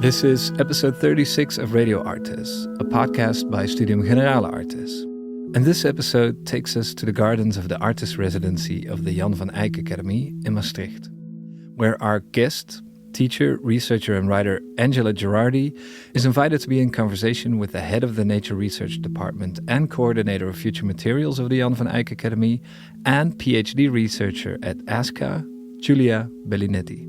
This is episode 36 of Radio Artes, a podcast by Studium Generale Artes. And this episode takes us to the gardens of the artist residency of the Jan van Eyck Academy in Maastricht, where our guest, teacher, researcher and writer Angela Jerardi is invited to be in conversation with the head of the Nature Research Department and coordinator of future materials of the Jan van Eyck Academy and PhD researcher at ASCA, Giulia Bellinetti.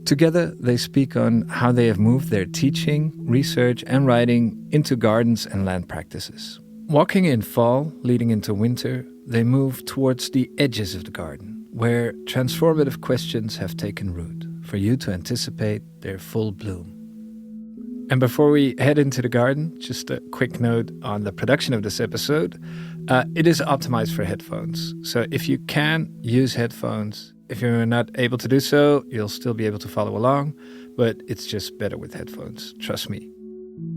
Together, they speak on how they have moved their teaching, research and writing into gardens and land practices. Walking in fall, leading into winter, they move towards the edges of the garden, where transformative questions have taken root, for you to anticipate their full bloom. And before we head into the garden, just a quick note on the production of this episode. It is optimized for headphones. So if you can, use headphones. If you're not able to do so, you'll still be able to follow along, but it's just better with headphones, trust me.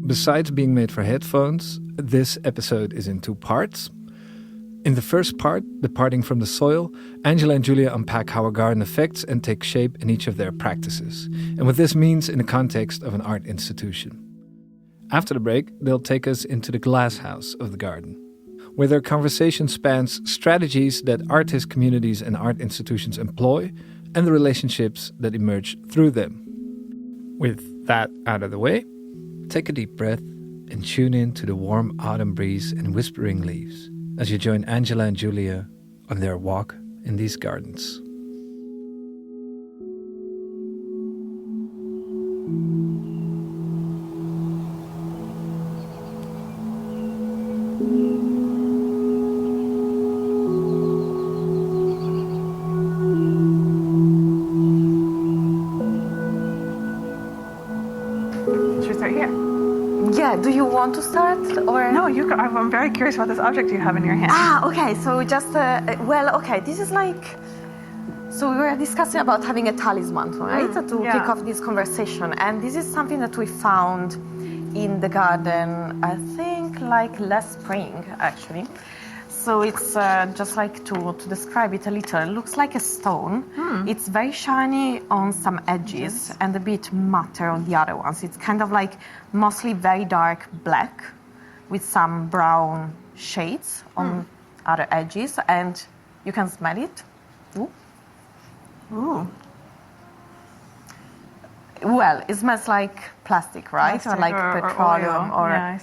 Besides being made for headphones, this episode is in two parts. In the first part, Departing from the Soil, Angela and Giulia unpack how a garden affects and takes shape in each of their practices, and what this means in the context of an art institution. After the break, they'll take us into the glass house of the garden, where their conversation spans strategies that artist communities and art institutions employ and the relationships that emerge through them. With that out of the way, take a deep breath and tune in to the warm autumn breeze and whispering leaves as you join Angela and Giulia on their walk in these gardens. Do you want to start or no? I'm very curious about this object you have in your hand. Okay. So just this is like. So we were discussing about having a talisman, right? To kick off this conversation, and this is something that we found in the garden. I think like last spring, actually. So it's just like to describe it a little. It looks like a stone. It's very shiny on some edges and a bit matte on the other ones. It's kind of like mostly very dark black with some brown shades on other edges, and you can smell it. Ooh. Well, it smells like plastic, right? Plastic or like petroleum or oil.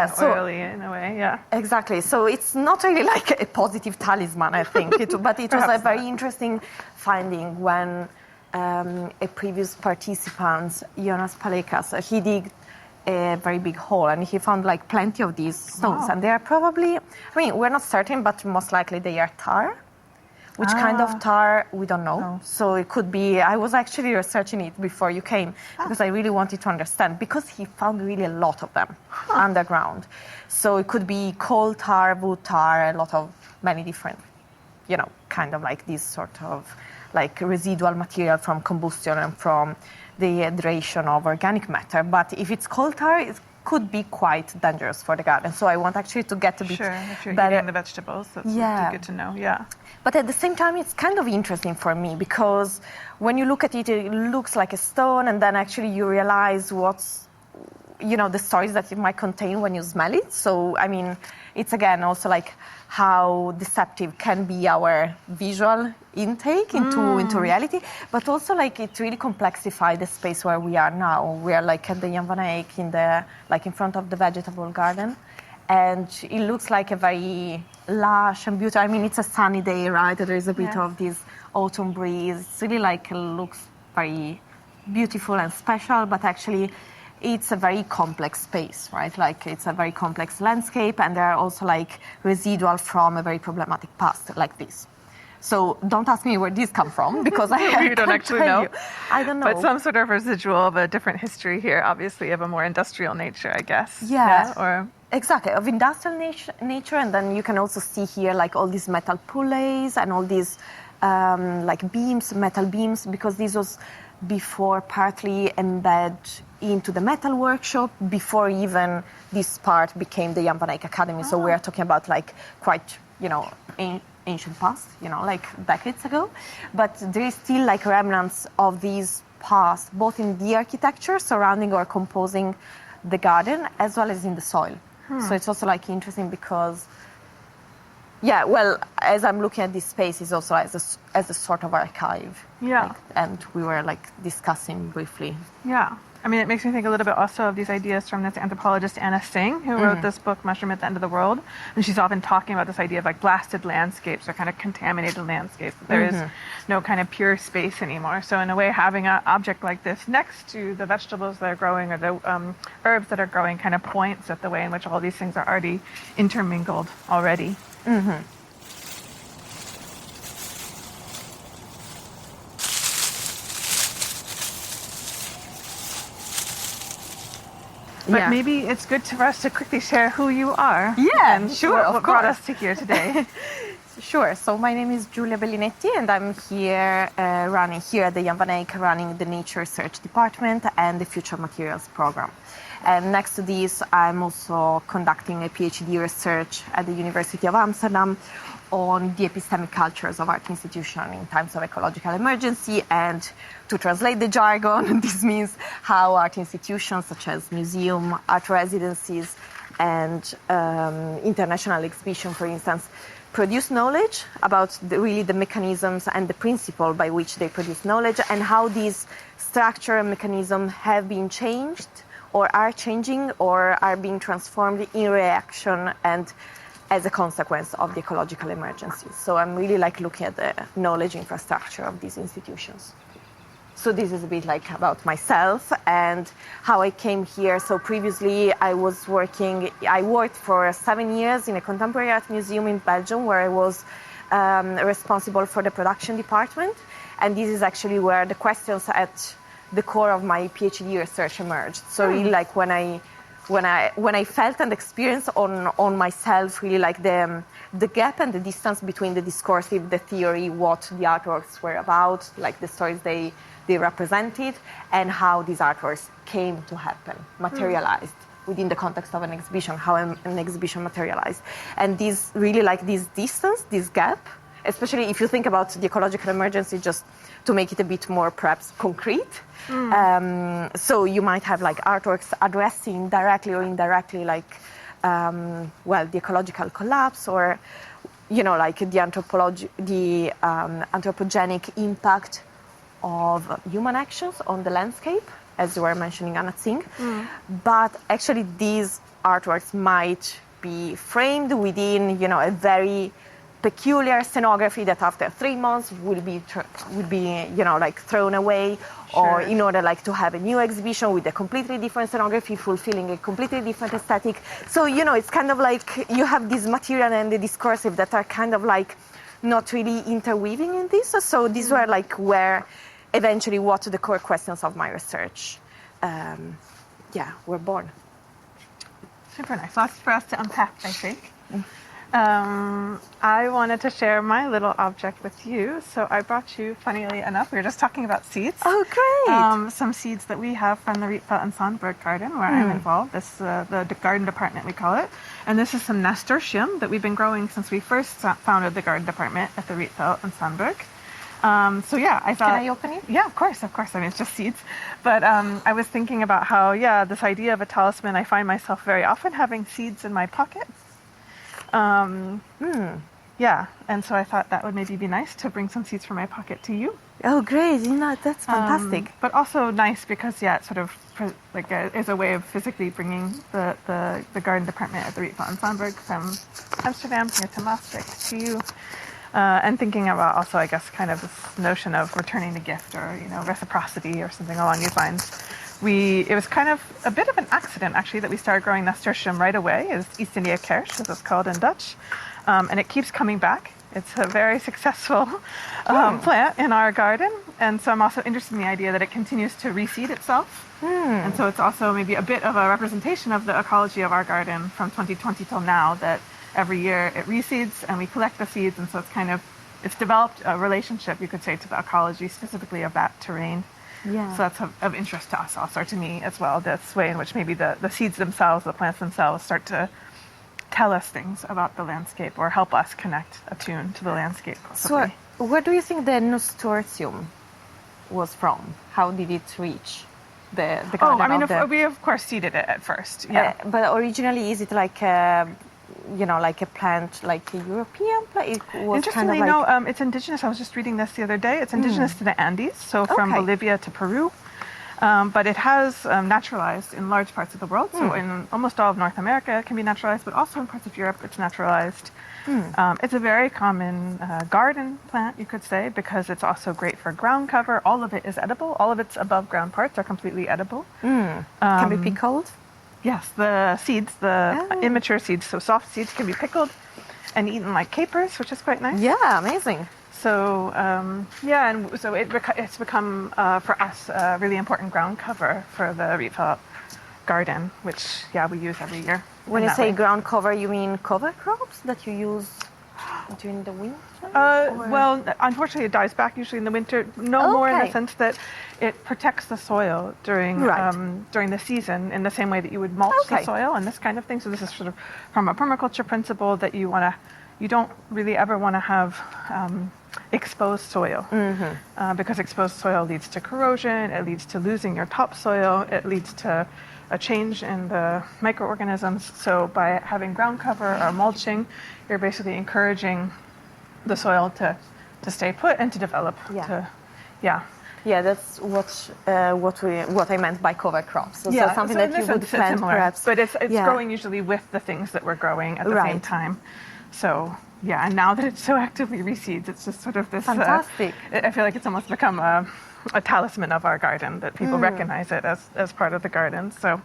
So oily in a way, yeah. Exactly. So it's not really like a positive talisman, I think. But it was a very interesting finding when a previous participant, Jonas Palekas, he digged a very big hole and he found like plenty of these stones. And they are probably, we're not certain, but most likely they are tar. Which kind of tar, we don't know. No. So it could be, I was actually researching it before you came because I really wanted to understand, because he found really a lot of them underground. So it could be coal tar, wood tar, many different, kind of like this sort of like residual material from combustion and from the dehydration of organic matter. But if it's coal tar, it could be quite dangerous for the garden. So I want actually to get a bit if you're better. Eating the vegetables, that's good to know, yeah. But at the same time, it's kind of interesting for me because when you look at it, it looks like a stone, and then actually you realize what's, the stories that it might contain when you smell it. So, it's again also like how deceptive can be our visual intake into reality, but also like it really complexifies the space where we are now. We are like at the Jan van Eyck in front of the vegetable garden. And it looks like a very lush and beautiful. It's a sunny day, right? There is a bit of this autumn breeze. It's really looks very beautiful and special, but actually it's a very complex space, right? Like it's a very complex landscape, and there are also like residual from a very problematic past like this. So don't ask me where these come from, because you don't actually know. I don't know. But some sort of residual of a different history here, obviously of a more industrial nature, I guess. Yeah. Exactly, of industrial nature, and then you can also see here like all these metal pulleys and all these like beams, metal beams, because this was before partly embedded into the metal workshop, before even this part became the Jan van Eyck Academy. So we are talking about like quite, ancient past, like decades ago. But there is still like remnants of these past, both in the architecture surrounding or composing the garden, as well as in the soil. So it's also like interesting because, as I'm looking at this space, it's also as a sort of archive. Yeah. And we were discussing briefly. Yeah. I mean, it makes me think a little bit also of these ideas from this anthropologist, Anna Singh, who wrote this book, Mushroom at the End of the World. And she's often talking about this idea of blasted landscapes or kind of contaminated landscapes. There is no kind of pure space anymore. So in a way, having an object like this next to the vegetables that are growing or the herbs that are growing kind of points at the way in which all these things are already intermingled already. But maybe it's good for us to quickly share who you are. Yeah, and sure, what brought us to here today. Sure. So my name is Giulia Bellinetti, and I'm here running here at the Jan van Eyck, running the Nature Research Department and the Future Materials Program. And next to this, I'm also conducting a PhD research at the University of Amsterdam on the epistemic cultures of art institutions in times of ecological emergency. And to translate the jargon, this means how art institutions such as museum, art residencies, and international exhibition, for instance, produce knowledge about the mechanisms and the principle by which they produce knowledge, and how these structure and mechanisms have been changed or are changing or are being transformed in reaction and as a consequence of the ecological emergency. So I'm really looking at the knowledge infrastructure of these institutions. So this is a bit about myself and how I came here. So previously I worked for 7 years in a contemporary art museum in Belgium, where I was responsible for the production department. And this is actually where the questions at the core of my PhD research emerged. So really when I felt and experienced on myself really the gap and the distance between the discursive, the theory, what the artworks were about, the stories they represented, and how these artworks came to happen, materialized within the context of an exhibition, how an exhibition materialized. And this really this distance, this gap, especially if you think about the ecological emergency, just to make it a bit more perhaps concrete. So you might have artworks addressing directly or indirectly the ecological collapse, or the anthropogenic impact of human actions on the landscape, as you were mentioning, Anna Singh. But actually these artworks might be framed within a very peculiar scenography that after 3 months will be thrown away, or in order to have a new exhibition with a completely different scenography fulfilling a completely different aesthetic. So it's kind of you have this material and the discursive that are kind of not really interweaving in this. So these were where eventually what the core questions of my research were born. Super nice. Lots for us to unpack, I think. I wanted to share my little object with you. So I brought you, funnily enough, we were just talking about seeds. Oh, great. Some seeds that we have from the Rietveld and Sandberg garden where I'm involved. This is the garden department, we call it. And this is some nasturtium that we've been growing since we first founded the garden department at the Rietveld and Sandberg. I thought... Can I open it? Yeah, of course. I mean, it's just seeds. But I was thinking about how, this idea of a talisman, I find myself very often having seeds in my pocket. And so I thought that would maybe be nice to bring some seeds from my pocket to you. Oh, great. That's fantastic. But also nice because, it sort of is a way of physically bringing the garden department at the Rietveld and Sandberg from Amsterdam here to Maastricht to you. And thinking about also, I guess, kind of this notion of returning the gift or, reciprocity or something along these lines. It was kind of a bit of an accident, actually, that we started growing nasturtium right away. It's East India Kirsch, as it's called in Dutch. And it keeps coming back. It's a very successful plant in our garden. And so I'm also interested in the idea that it continues to reseed itself. And so it's also maybe a bit of a representation of the ecology of our garden from 2020 till now, that every year it reseeds and we collect the seeds. And so it's developed a relationship, you could say, to the ecology, specifically of that terrain. Yeah. So that's of interest to us also, to me as well, this way in which maybe the seeds themselves, the plants themselves, start to tell us things about the landscape or help us attune to the landscape. Possibly. So what do you think the nasturtium was from? How did it reach the garden? Oh, I mean, we of course seeded it at first. Yeah. But originally, is it like a plant, like a European plant? It was Interestingly, kind of no, it's indigenous. I was just reading this the other day. It's indigenous to the Andes, so from Bolivia to Peru. But it has naturalized in large parts of the world. So in almost all of North America, it can be naturalized, but also in parts of Europe, it's naturalized. It's a very common garden plant, you could say, because it's also great for ground cover. All of it is edible. All of its above ground parts are completely edible. can be pickled? Yes, the seeds, immature seeds, so soft seeds, can be pickled and eaten like capers, which is quite nice. Yeah, amazing. So and so it's become for us a really important ground cover for the Rietveld garden, which we use every year. When you say ground cover, you mean cover crops that you use during the winter? Well, unfortunately, it dies back usually in the winter. More in the sense that it protects the soil during the season in the same way that you would mulch the soil and this kind of thing. So this is sort of from a permaculture principle that you don't really ever want to have exposed soil because exposed soil leads to corrosion. It leads to losing your topsoil. It leads to a change in the microorganisms. So by having ground cover or mulching, you're basically encouraging the soil to stay put and to develop. Yeah, that's what I meant by cover crops. So something that you would plant, perhaps. But it's growing usually with the things that we're growing at the same time. So and now that it so actively reseeds, it's just sort of this fantastic. I feel like it's almost become a talisman of our garden, that people recognize it as part of the garden. So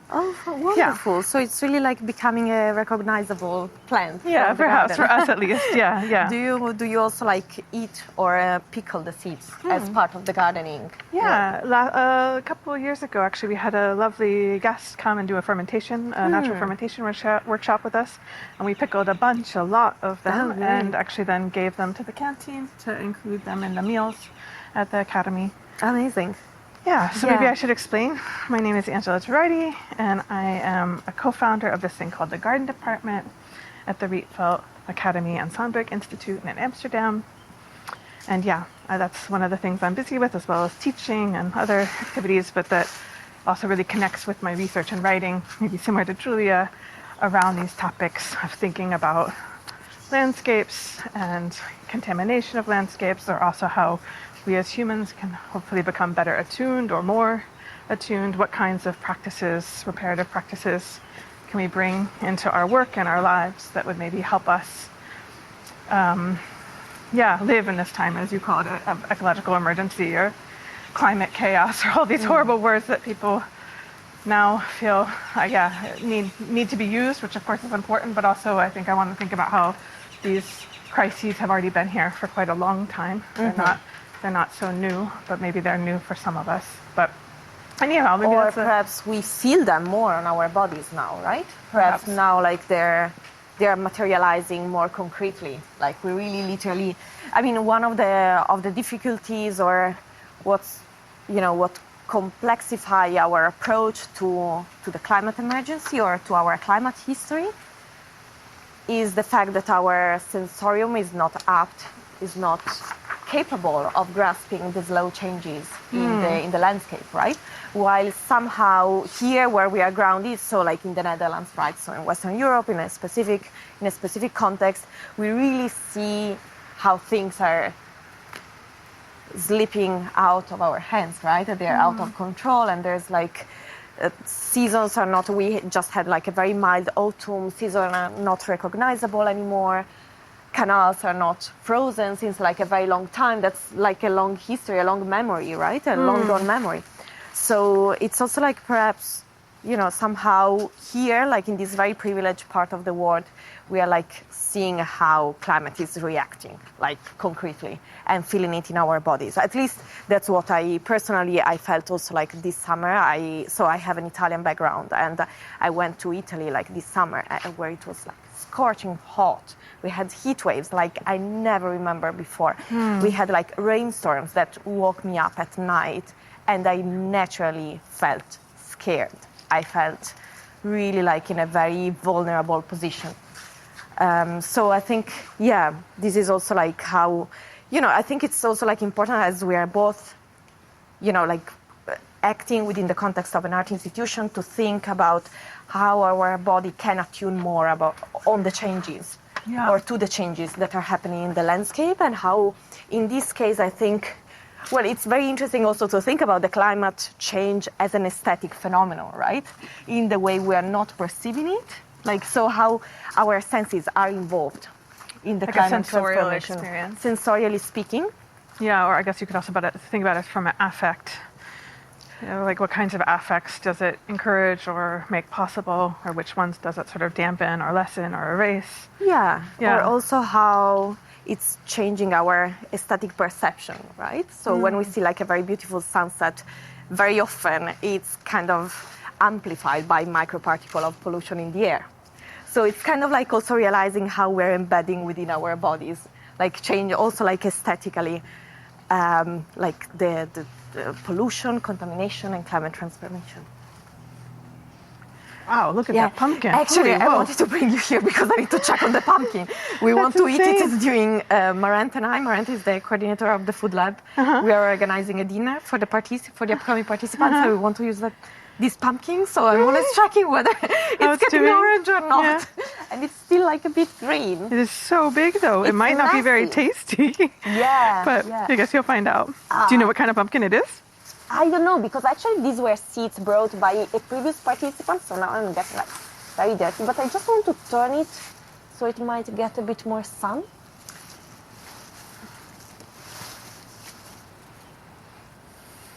wonderful. Yeah. So it's really like becoming a recognizable plant. Yeah, perhaps for us at least. Yeah. Do you also like eat or pickle the seeds as part of the gardening? Yeah. A couple of years ago, actually, we had a lovely guest come and do a natural fermentation workshop with us, and we pickled a lot of them, and actually then gave them to the canteen to include them in the meals at the academy. Amazing. Yeah, so maybe I should explain. My name is Angela Jerardi, and I am a co-founder of this thing called the Garden Department at the Rietveld Academy and Sandberg Institute in Amsterdam. And that's one of the things I'm busy with, as well as teaching and other activities, but that also really connects with my research and writing, maybe similar to Giulia, around these topics of thinking about landscapes and contamination of landscapes, or also how we as humans can hopefully become better attuned or more attuned. What kinds of practices, reparative practices, can we bring into our work and our lives that would maybe help us live in this time, as you call it, of ecological emergency or climate chaos, or all these horrible words that people now feel need to be used, which of course is important, but also I think I want to think about how these crises have already been here for quite a long time. They're not so new, but maybe they're new for some of us. But anyhow, maybe or perhaps we feel them more on our bodies now, right? Perhaps now, like they're materializing more concretely. Like we really, literally. I mean, one of the difficulties, or what complexify our approach to the climate emergency or to our climate history, is the fact that our sensorium is not capable of grasping the slow changes in the landscape, right? While somehow here where we are grounded, so like in the Netherlands, right, so in Western Europe, in a specific context, we really see how things are slipping out of our hands, right? They're out of control, and there's like seasons are not. We just had like a very mild autumn. Seasons are not recognizable anymore. Canals are not frozen since like a very long time. That's like a long history, a long memory, right? A long gone memory. So it's also like perhaps, somehow here, like in this very privileged part of the world, we are like seeing how climate is reacting, like concretely, and feeling it in our bodies. At least that's what I felt also like this summer. So I have an Italian background, and I went to Italy like this summer, where it was like scorching hot. We had heat waves like I never remember before. We had like rainstorms that woke me up at night, and I naturally felt scared. I felt really like in a very vulnerable position. So I think, this is also like how, I think it's also like important, as we are both acting within the context of an art institution to think about how our body can attune more on the changes or to the changes that are happening in the landscape, and how, in this case, I think, well, it's very interesting also to think about the climate change as an aesthetic phenomenon, right? In the way we are not perceiving it, so how our senses are involved in the climate transformation. Experience. Sensorially speaking. Yeah, or I guess you could also think about it from an affect. What kinds of affects does it encourage or make possible, or which ones does it sort of dampen or lessen or erase? Yeah. Or also how it's changing our aesthetic perception, right? So when we see a very beautiful sunset, very often it's kind of amplified by microparticle of pollution in the air. So it's kind of also realizing how we're embedding within our bodies, change also aesthetically, the pollution, contamination, and climate transformation. Wow, look at that pumpkin. Actually, I wanted to bring you here because I need to check on the pumpkin. We want to eat it during Marant and I. Marant is the coordinator of the food lab. We are organizing a dinner for the upcoming participants, so we want to use this pumpkin. So I'm always checking whether it's getting orange or not. Yeah. And it's still a bit green. It is so big, though. It might not be very tasty. Yeah. But I guess you'll find out. Do you know what kind of pumpkin it is? I don't know, because actually these were seeds brought by a previous participant, so now I'm getting very dirty. But I just want to turn it so it might get a bit more sun.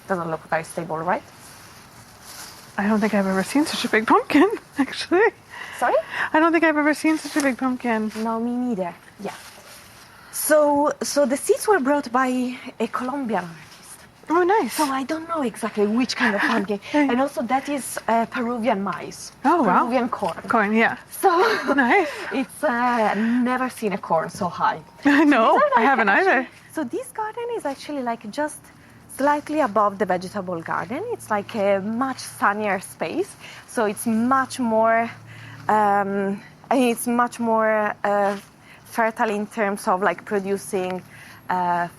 Doesn't look very stable, right? I don't think I've ever seen such a big pumpkin, actually. Sorry? I don't think I've ever seen such a big pumpkin. No, me neither. Yeah. So the seeds were brought by a Colombian artist. Oh, nice. So I don't know exactly which kind of pumpkin. And also that is Peruvian maize. Oh, wow. Peruvian corn. Corn, yeah. So nice. It's never seen a corn so high. No, I haven't either. So this garden is actually just slightly above the vegetable garden. It's a much sunnier space. So it's much more, fertile in terms of producing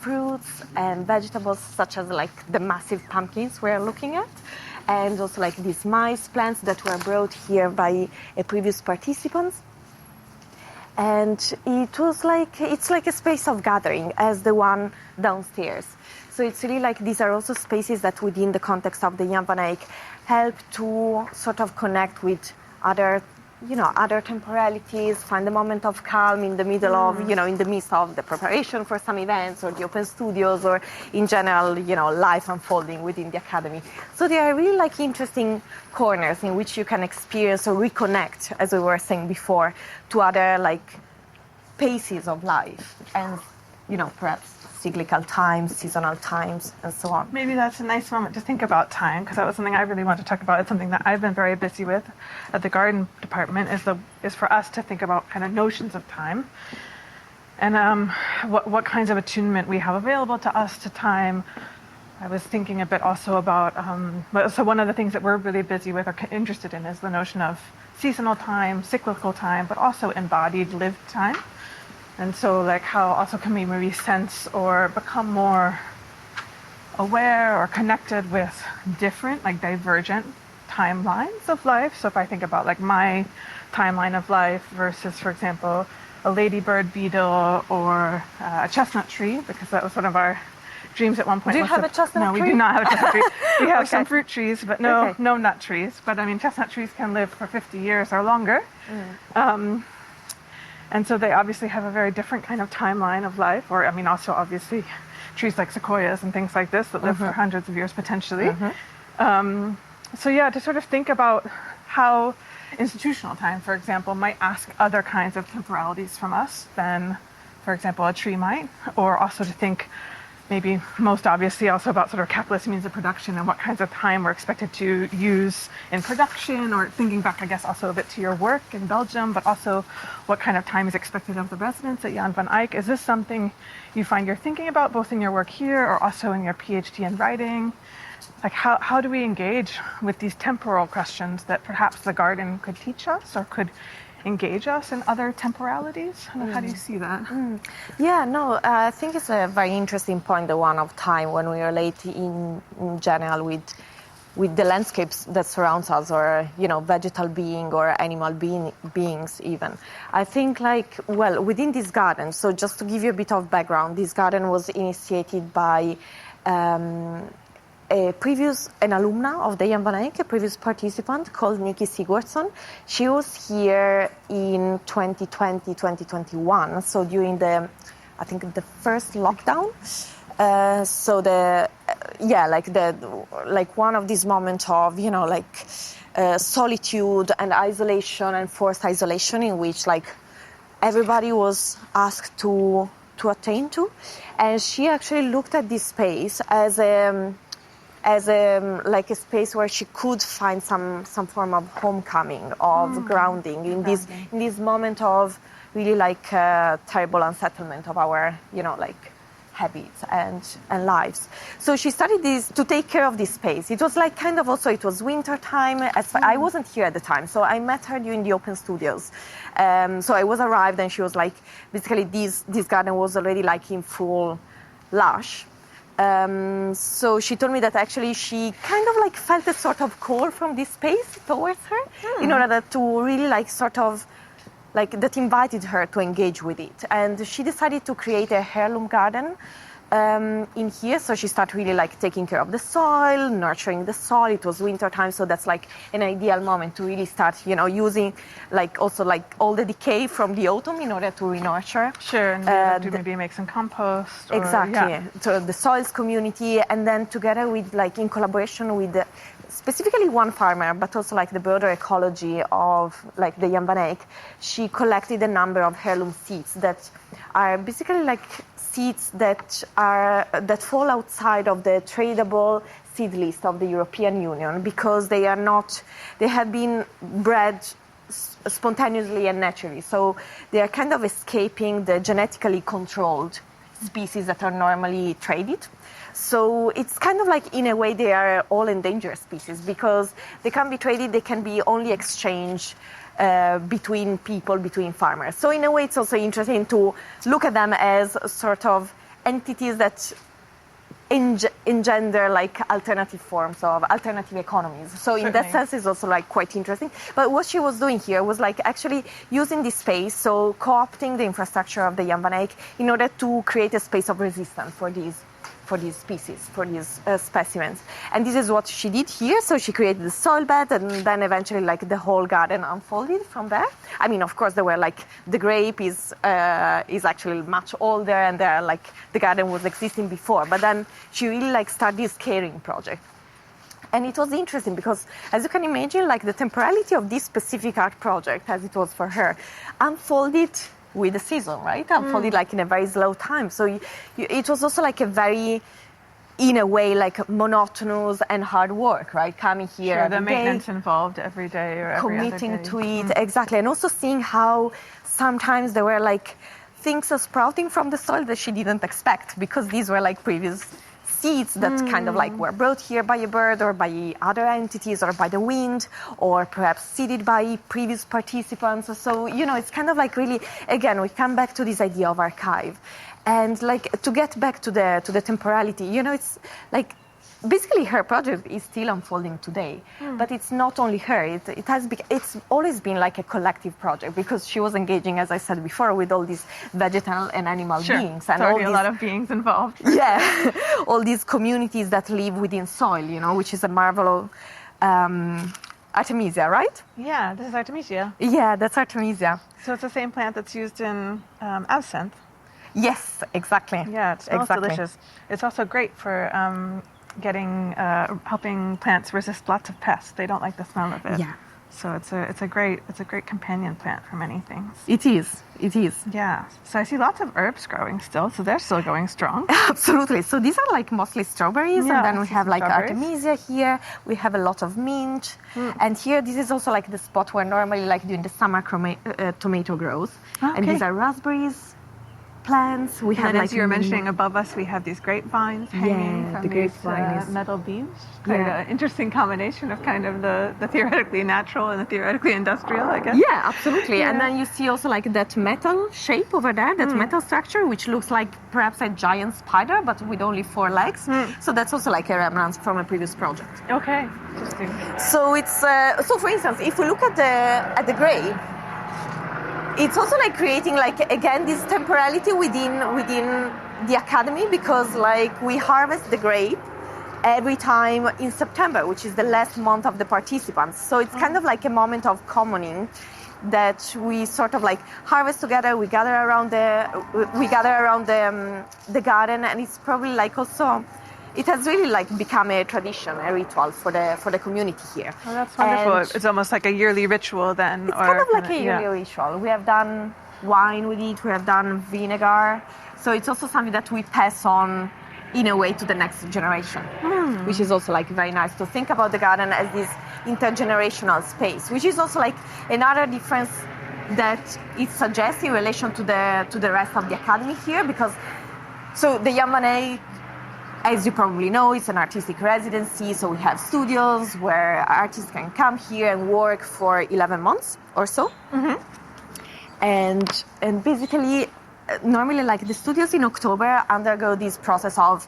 fruits and vegetables, such as the massive pumpkins we're looking at, and also these maize plants that were brought here by a previous participant. And it was it's a space of gathering as the one downstairs. So it's really these are also spaces that within the context of the Jan van Eyck help to sort of connect with other temporalities, find a moment of calm in the middle of, in the midst of the preparation for some events or the open studios or in general, life unfolding within the academy. So they are really interesting corners in which you can experience or reconnect, as we were saying before, to other paces of life and, perhaps cyclical times, seasonal times, and so on. Maybe that's a nice moment to think about time, because that was something I really want to talk about. It's something that I've been very busy with at the garden department, is for us to think about kind of notions of time and what kinds of attunement we have available to us to time. I was thinking a bit also about, so one of the things that we're really busy with or interested in is the notion of seasonal time, cyclical time, but also embodied lived time. And so how also can we maybe sense or become more aware or connected with different, divergent timelines of life. So if I think about my timeline of life versus, for example, a ladybird beetle or a chestnut tree, because that was one of our dreams at one point. Do you have a chestnut tree? No, we do not have a chestnut tree. We have some fruit trees, but no nut trees. But chestnut trees can live for 50 years or longer. And so they obviously have a very different kind of timeline of life, or also obviously trees like sequoias and things like this that live for hundreds of years potentially. So yeah, to sort of think about how institutional time, for example, might ask other kinds of temporalities from us than, for example, a tree might, or also to think maybe most obviously also about sort of capitalist means of production and what kinds of time we're expected to use in production, or thinking back, I guess, also a bit to your work in Belgium, but also what kind of time is expected of the residents at Jan van Eyck. Is this something you find you're thinking about both in your work here or also in your PhD in writing? How do we engage with these temporal questions that perhaps the garden could teach us or could engage us in other temporalities? How do you see that? Yeah, no, I think it's a very interesting point, the one of time, when we relate in general with the landscapes that surrounds us, or, you know, vegetal being or animal beings even. I think, like, well, within this garden, so just to give you a bit of background, this garden was initiated by an alumna of the Jan van Eyck, a previous participant called Nikki Sigurdsson. She was here in 2020, 2021, so during the first lockdown. So one of these moments of, you know, like solitude and isolation and forced isolation, in which like everybody was asked to attain to, and she actually looked at this space as a space where she could find some form of homecoming, of grounding in this moment of really like terrible unsettlement of our, you know, like habits and lives. So she started this to take care of this space. It was like kind of also, it was winter time. I wasn't here at the time, so I met her during the open studios. So I was arrived, and she was like, basically this garden was already like in full lush. So she told me that actually she kind of like felt a sort of call from this space towards her, in order to really like sort of like that invited her to engage with it. And she decided to create a heirloom garden in here. So she started really like taking care of the soil, nurturing the soil. It was winter time, so that's like an ideal moment to really start, you know, using like also like all the decay from the autumn in order to re-nurture. Sure, and to maybe make some compost. Exactly. So the soils community, and then together with like in collaboration with specifically one farmer, but also like the broader ecology of like the Jan van Eyck, she collected a number of heirloom seeds that are basically like seeds that fall outside of the tradable seed list of the European Union, because they have been bred spontaneously and naturally. So they are kind of escaping the genetically controlled species that are normally traded. So it's kind of like, in a way, they are all endangered species, because they can be traded, they can be only exchanged between people, between farmers. So in a way, it's also interesting to look at them as sort of entities that engender like alternative forms of alternative economies. So Certainly. In that sense, it's also like quite interesting. But what she was doing here was like actually using this space, so co-opting the infrastructure of the Jan van Eyck in order to create a space of resistance for these species, for these specimens. And this is what she did here. So she created the soil bed, and then eventually like the whole garden unfolded from there. I mean, of course, there were like, the grape is actually much older, and there like the garden was existing before. But then she really like started this caring project. And it was interesting because, as you can imagine, like the temporality of this specific art project, as it was for her, unfolded with the season, right? Unfolded like in a very slow time. So it was also like a very, in a way, like monotonous and hard work, right? Coming here Sure, the every maintenance day, involved every day or every committing other day. to it, exactly. And also seeing how sometimes there were like things sprouting from the soil that she didn't expect, because these were like previous seeds that kind of like were brought here by a bird or by other entities or by the wind, or perhaps seeded by previous participants. So, you know, it's kind of like really, again, we come back to this idea of archive. And like to get back to the temporality, you know, it's like basically her project is still unfolding today, but it's not only her. It's always been like a collective project, because she was engaging, as I said before, with all these vegetal and animal beings, and already a lot of beings involved. Yeah, all these communities that live within soil, you know, which is a marvel of Artemisia, right? Yeah, this is Artemisia. Yeah, that's Artemisia. So it's the same plant that's used in absinthe. Yes, exactly. Yeah, it smells delicious. It's also great for helping plants resist lots of pests. They don't like the smell of it. Yeah. So it's a great companion plant for many things. It is. Yeah. So I see lots of herbs growing still. So they're still going strong. Absolutely. So these are like mostly strawberries, Yeah, and then we have like strawberries. Artemisia here. We have a lot of mint, and here this is also like the spot where normally like during the summer tomato grows. Okay. And these are raspberries. plants. We have And like as you were mentioning, above us we have these grapevines hanging from the these grapevine metal beams. Quite an interesting combination of kind of the theoretically natural and the theoretically industrial, I guess. Yeah, absolutely. And then you see also like that metal shape over there, that metal structure, which looks like perhaps a giant spider, but with only 4 legs. So that's also like a remnant from a previous project. Okay, interesting. So it's so for instance, if we look at the grape, it's also like creating like again this temporality within the academy, because like we harvest the grape every time in September, which is the last month of the participants. So it's kind of like a moment of communing that we sort of like harvest together. We gather around the garden, and it's probably like also. It has really like become a tradition, a ritual for the community here. Oh, that's wonderful. And it's almost like a yearly ritual then. It's kind of like a yearly ritual. We have done wine with it, we have done vinegar. So it's also something that we pass on in a way to the next generation, which is also like very nice to think about the garden as this intergenerational space, which is also like another difference that it suggests in relation to the rest of the academy here, because so the Jan van Eyck, as you probably know, it's an artistic residency, so we have studios where artists can come here and work for 11 months or so. And basically, normally like the studios in October undergo this process of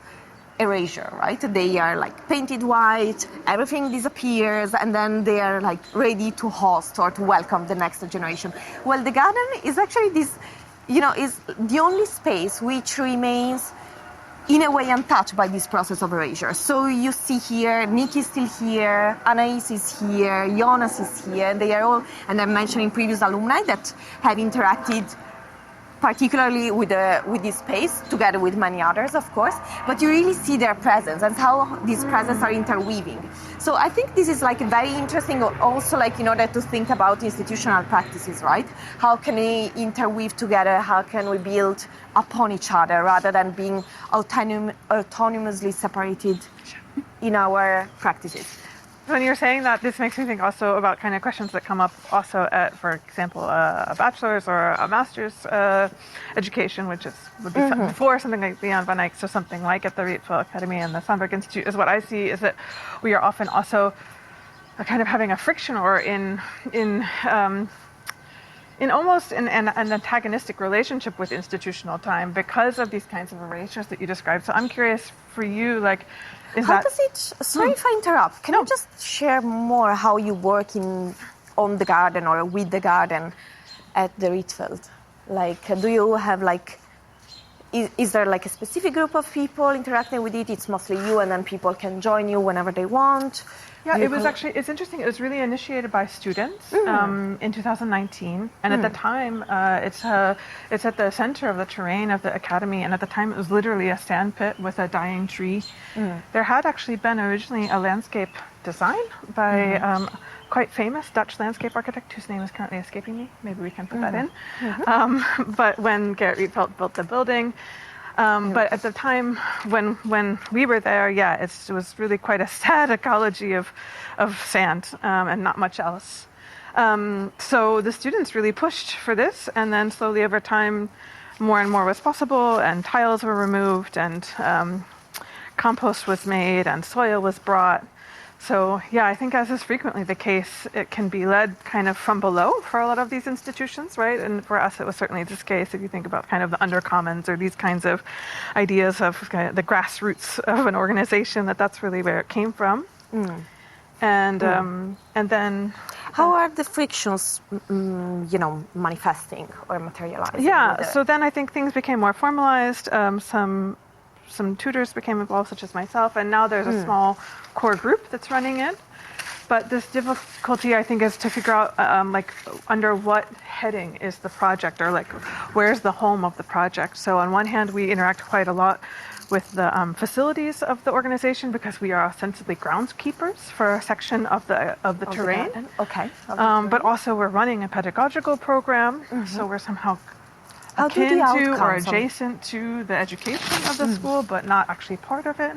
erasure, right? They are like painted white, everything disappears, and then they are like ready to host or to welcome the next generation. Well, the garden is actually this, is the only space which remains in a way untouched by this process of erasure. So you see here, Nick is still here, Anais is here, Jonas is here, and they are all, and I'm mentioning previous alumni that have interacted particularly with this space, together with many others, of course, but you really see their presence and how these presence are interweaving. So I think this is like very interesting also like in order to think about institutional practices, right? How can we interweave together? How can we build upon each other rather than being autonomously separated in our practices? When you're saying that, this makes me think also about kind of questions that come up also at, for example, a bachelor's or a master's education, which would be before something like the Jan van Eyck, so something like at the Rhetorical Academy and the Sandberg Institute, is what I see is that we are often also kind of having a friction or in almost an antagonistic relationship with institutional time because of these kinds of erasures that you described. So I'm curious for you, like, how does it, sorry if I interrupt, can you just share more how you work on the garden or with the garden at the Rietveld? Like, do you have like, is there like a specific group of people interacting with it? It's mostly you and then people can join you whenever they want? Yeah, it was actually, it's interesting. It was really initiated by students in 2019. And at the time, it's at the center of the terrain of the academy. And at the time, it was literally a sand pit with a dying tree. There had actually been originally a landscape design by quite famous Dutch landscape architect whose name is currently escaping me. Maybe we can put that in. But when Gerrit Rietveld built the building, but at the time when we were there, it was really quite a sad ecology of sand and not much else. So the students really pushed for this, and then slowly over time, more and more was possible, and tiles were removed, and compost was made, and soil was brought. So I think as is frequently the case, it can be led kind of from below for a lot of these institutions, right? And for us, it was certainly this case. If you think about kind of the undercommons or these kinds of ideas of kind of the grassroots of an organization, that's really where it came from. And then how are the frictions, manifesting or materializing? So then I think things became more formalized. Some tutors became involved, such as myself, and now there's a small core group that's running it. But this difficulty, I think, is to figure out under what heading is the project, or like where's the home of the project. So on one hand, we interact quite a lot with the facilities of the organization because we are ostensibly groundskeepers for a section of the terrain. But also we're running a pedagogical program, so we're somehow akin to or adjacent to the education of the school, but not actually part of it.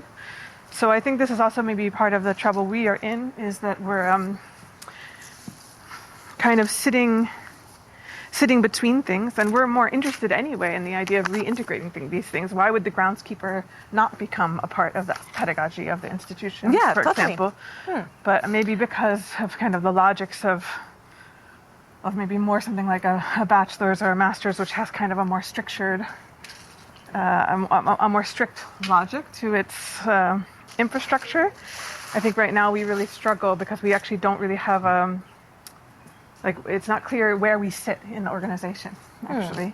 So I think this is also maybe part of the trouble we are in, is that we're kind of sitting sitting between things, and we're more interested anyway in the idea of reintegrating these things. Why would the groundskeeper not become a part of the pedagogy of the institution, for example? But maybe because of kind of the logics of maybe more something like a bachelor's or a master's, which has kind of a more strictured, a more strict logic to its infrastructure. I think right now we really struggle because we actually don't really have it's not clear where we sit in the organization, actually.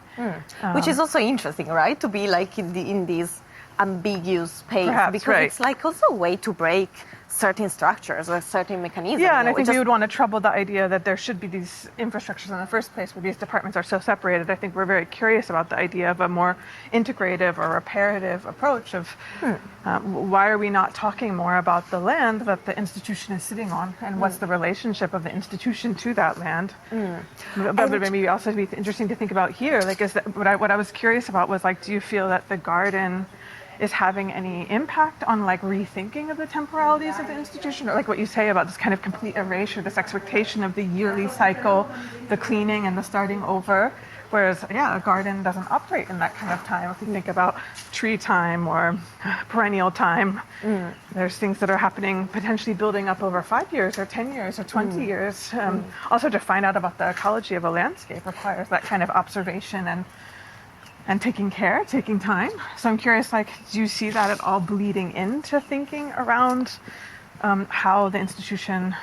Which is also interesting, right? To be like in this ambiguous space, perhaps, because it's like also a way to break certain structures or certain mechanisms. Yeah, and I think we would want to trouble the idea that there should be these infrastructures in the first place where these departments are so separated. I think we're very curious about the idea of a more integrative or reparative approach of why are we not talking more about the land that the institution is sitting on, and what's the relationship of the institution to that land. But maybe also be interesting to think about here, like, is that what I was curious about was, like, do you feel that the garden is having any impact on, like, rethinking of the temporalities of the institution, or like what you say about this kind of complete erasure, this expectation of the yearly cycle, the cleaning and the starting over, whereas a garden doesn't operate in that kind of time. If you think about tree time or perennial time, there's things that are happening, potentially building up over 5 years or 10 years or 20 years. Also, to find out about the ecology of a landscape requires that kind of observation and taking care, taking time. So I'm curious, like, do you see that at all bleeding into thinking around how the institution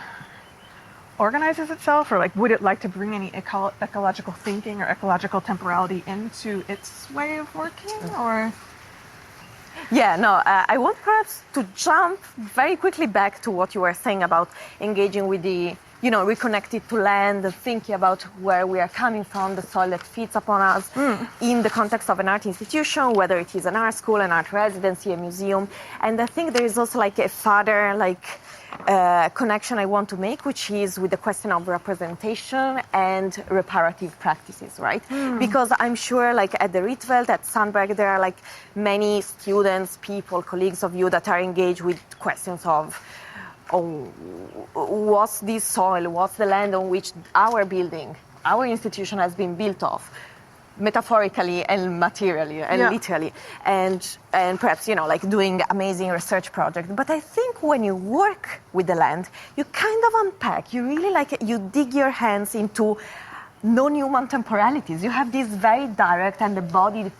organizes itself, or like, would it like to bring any ecological thinking or ecological temporality into its way of working, or? Yeah, no, I want perhaps to jump very quickly back to what you were saying about engaging with the, reconnected to land, thinking about where we are coming from, the soil that feeds upon us in the context of an art institution, whether it is an art school, an art residency, a museum. And I think there is also like a further connection I want to make, which is with the question of representation and reparative practices, right? Because I'm sure, like, at the Rietveld, at Sandberg, there are like many students, people, colleagues of you that are engaged with questions of what's this soil, what's the land on which our building, our institution has been built off, metaphorically and materially and literally, and perhaps, like, doing amazing research projects. But I think when you work with the land, you kind of unpack, you really you dig your hands into non-human temporalities. You have this very direct and embodied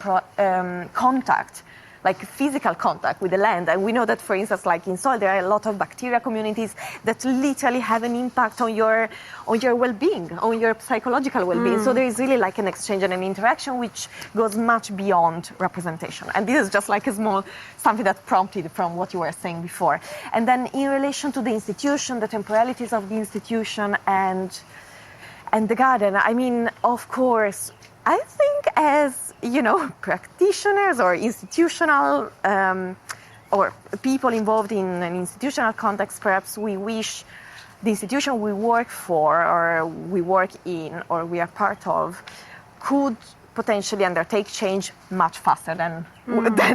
contact, like physical contact with the land. And we know that, for instance, like in soil, there are a lot of bacteria communities that literally have an impact on your well-being, on your psychological well-being. So there is really like an exchange and an interaction which goes much beyond representation. And this is just like a small something that prompted from what you were saying before. And then in relation to the institution, the temporalities of the institution and the garden, I mean, of course, I think as practitioners or institutional or people involved in an institutional context, perhaps we wish the institution we work for or we work in or we are part of could potentially undertake change much faster than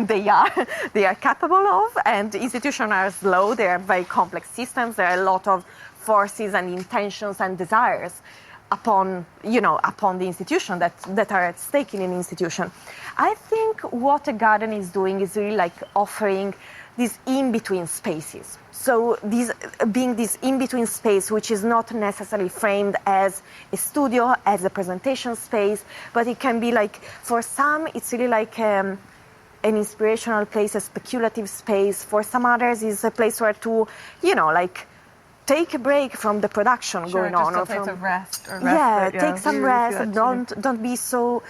they are capable of. And institutions are slow, they are very complex systems, there are a lot of forces and intentions and desires upon the institution that are at stake in an institution. I think what a garden is doing is really like offering these in-between spaces. So these being this in-between space, which is not necessarily framed as a studio, as a presentation space, but it can be like, for some, it's really like an inspirational place, a speculative space. For some others, it's a place where to, take a break from the production going on, or place of rest. Take some rest. Don't be so,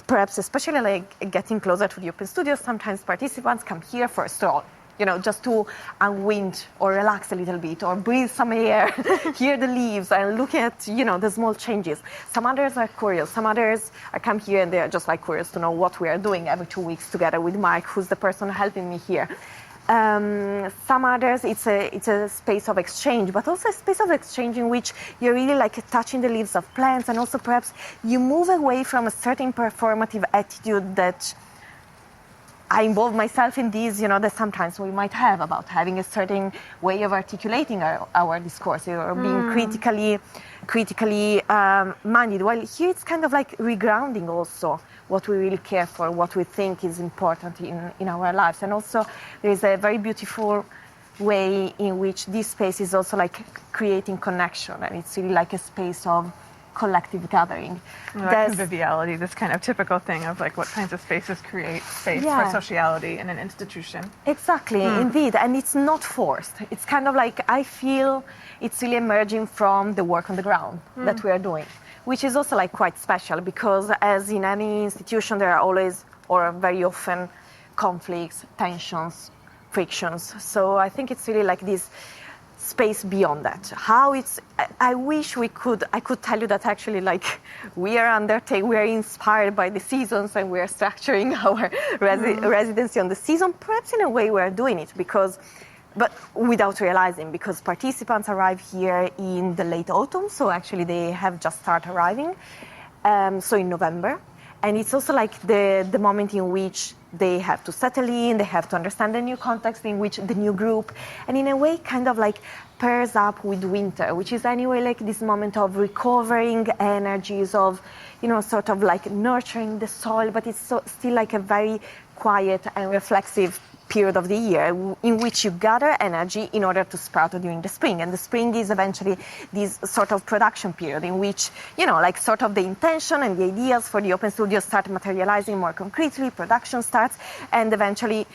perhaps especially like getting closer to the open studio. Sometimes participants come here for a stroll, just to unwind or relax a little bit or breathe some air, hear the leaves and look at, the small changes. Some others are curious. Some others come here and they're just like curious to know what we are doing every 2 weeks together with Mike, who's the person helping me here. Some others, it's a space of exchange, but also a space of exchange in which you're really like touching the leaves of plants, and also perhaps you move away from a certain performative attitude that I involve myself in these, that sometimes we might have about having a certain way of articulating our discourse or being critically minded. While here it's kind of like regrounding also what we really care for, what we think is important in our lives. And also there is a very beautiful way in which this space is also like creating connection, and it's really like a space of collective gathering. Like conviviality, this kind of typical thing of like what kinds of spaces create space for sociality in an institution. Exactly, indeed, and it's not forced. It's kind of like, I feel it's really emerging from the work on the ground that we are doing, which is also like quite special, because as in any institution there are always, or very often, conflicts, tensions, frictions. So I think it's really like this space beyond that. I wish I could tell you that actually like we are inspired by the seasons and we are structuring our residency on the season. Perhaps in a way we are doing it but without realizing, because participants arrive here in the late autumn, so actually they have just started arriving, so in November. And it's also like the moment in which they have to settle in, they have to understand the new context in which the new group, and in a way kind of like pairs up with winter, which is anyway like this moment of recovering energies, of, sort of like nurturing the soil, but it's still like a very quiet and reflexive period of the year in which you gather energy in order to sprout during the spring. And the spring is eventually this sort of production period in which, like sort of the intention and the ideas for the open studios start materializing more concretely, production starts, and eventually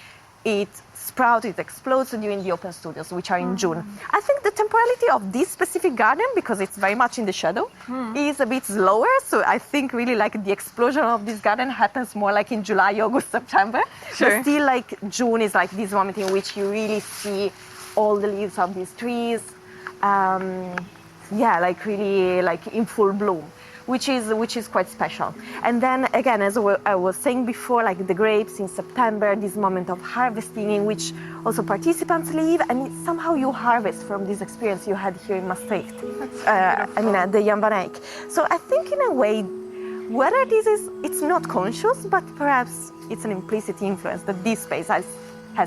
it sprouts, it explodes during the open studios, which are in June. I think the temporality of this specific garden, because it's very much in the shadow, is a bit slower. So I think really like the explosion of this garden happens more like in July, August, September. Sure. But still like June is like this moment in which you really see all the leaves of these trees. Like really like in full bloom, which is quite special. And then again, as I was saying before, like the grapes in September, this moment of harvesting in which also participants leave, and somehow you harvest from this experience you had here in Maastricht. At the Jan van Eyck. So I think in a way, whether it's not conscious, but perhaps it's an implicit influence that this space has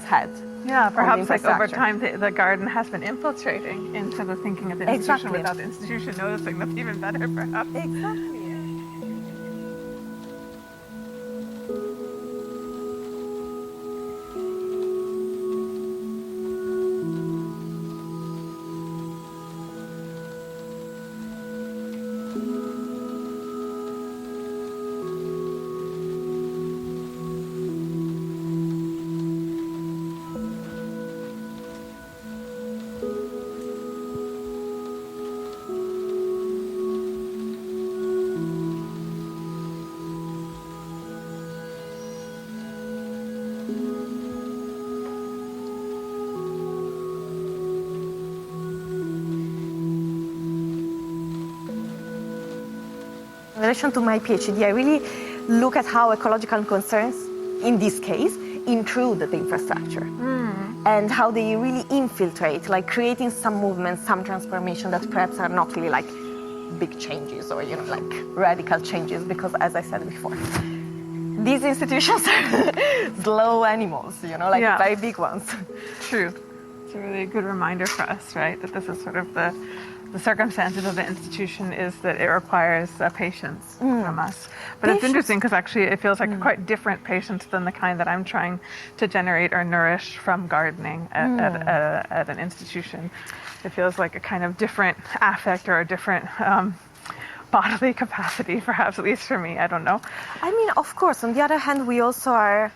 had. Yeah, perhaps like over time the garden has been infiltrating into the thinking of the institution without the institution noticing. That's even better, perhaps. Exactly. In relation to my PhD, I really look at how ecological concerns, in this case, intrude the infrastructure and how they really infiltrate, like creating some movements, some transformation that perhaps are not really like big changes or, like radical changes, because as I said before, these institutions are slow animals, very big ones. True. It's a really good reminder for us, right, that this is sort of the circumstances of the institution is that it requires patience from us. But it's interesting because actually it feels like a quite different patience than the kind that I'm trying to generate or nourish from gardening at an institution. It feels like a kind of different affect or a different bodily capacity, perhaps, at least for me. I don't know. I mean, of course, on the other hand, we also are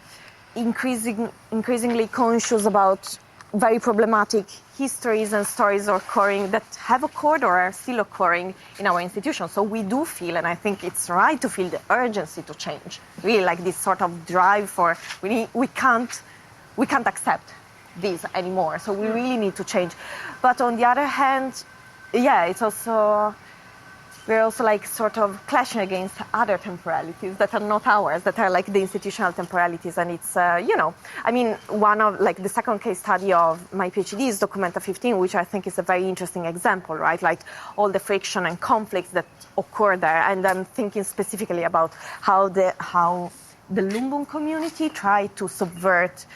increasingly conscious about very problematic histories and stories that have occurred or are still occurring in our institution. So we do feel, and I think it's right to feel, the urgency to change. Really, like this sort of drive for we can't accept this anymore. So we really need to change. But on the other hand, it's also we're also like sort of clashing against other temporalities that are not ours, that are like the institutional temporalities. And it's, one of like the second case study of my PhD is Documenta 15, which I think is a very interesting example, right? Like all the friction and conflicts that occur there. And I'm thinking specifically about how the Lumbung community tried to subvert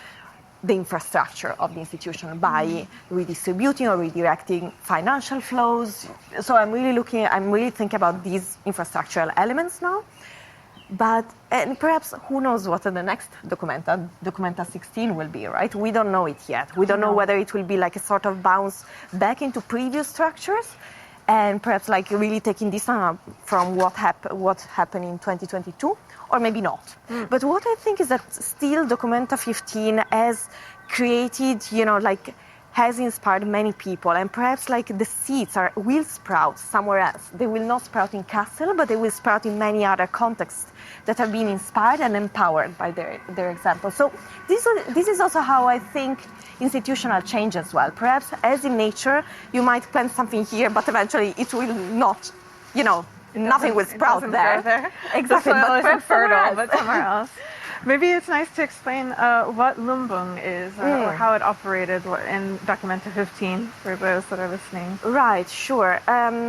the infrastructure of the institution by redistributing or redirecting financial flows. So I'm really thinking about these infrastructural elements now. And perhaps who knows what the next Documenta 16 will be, right? We don't know it yet. We don't know whether it will be like a sort of bounce back into previous structures, and perhaps like really taking this from what happened in 2022, or maybe not. But what I think is that still Documenta 15 has created, has inspired many people, and perhaps like the seeds will sprout somewhere else. They will not sprout in Kassel, but they will sprout in many other contexts that have been inspired and empowered by their example. So this is also how I think institutional change as well. Perhaps as in nature, you might plant something here, but eventually it will not, nothing will sprout there. Exactly, but perhaps somewhere else. Maybe it's nice to explain what Lumbung is or how it operated in Documenta 15 for those that are listening. Right, sure.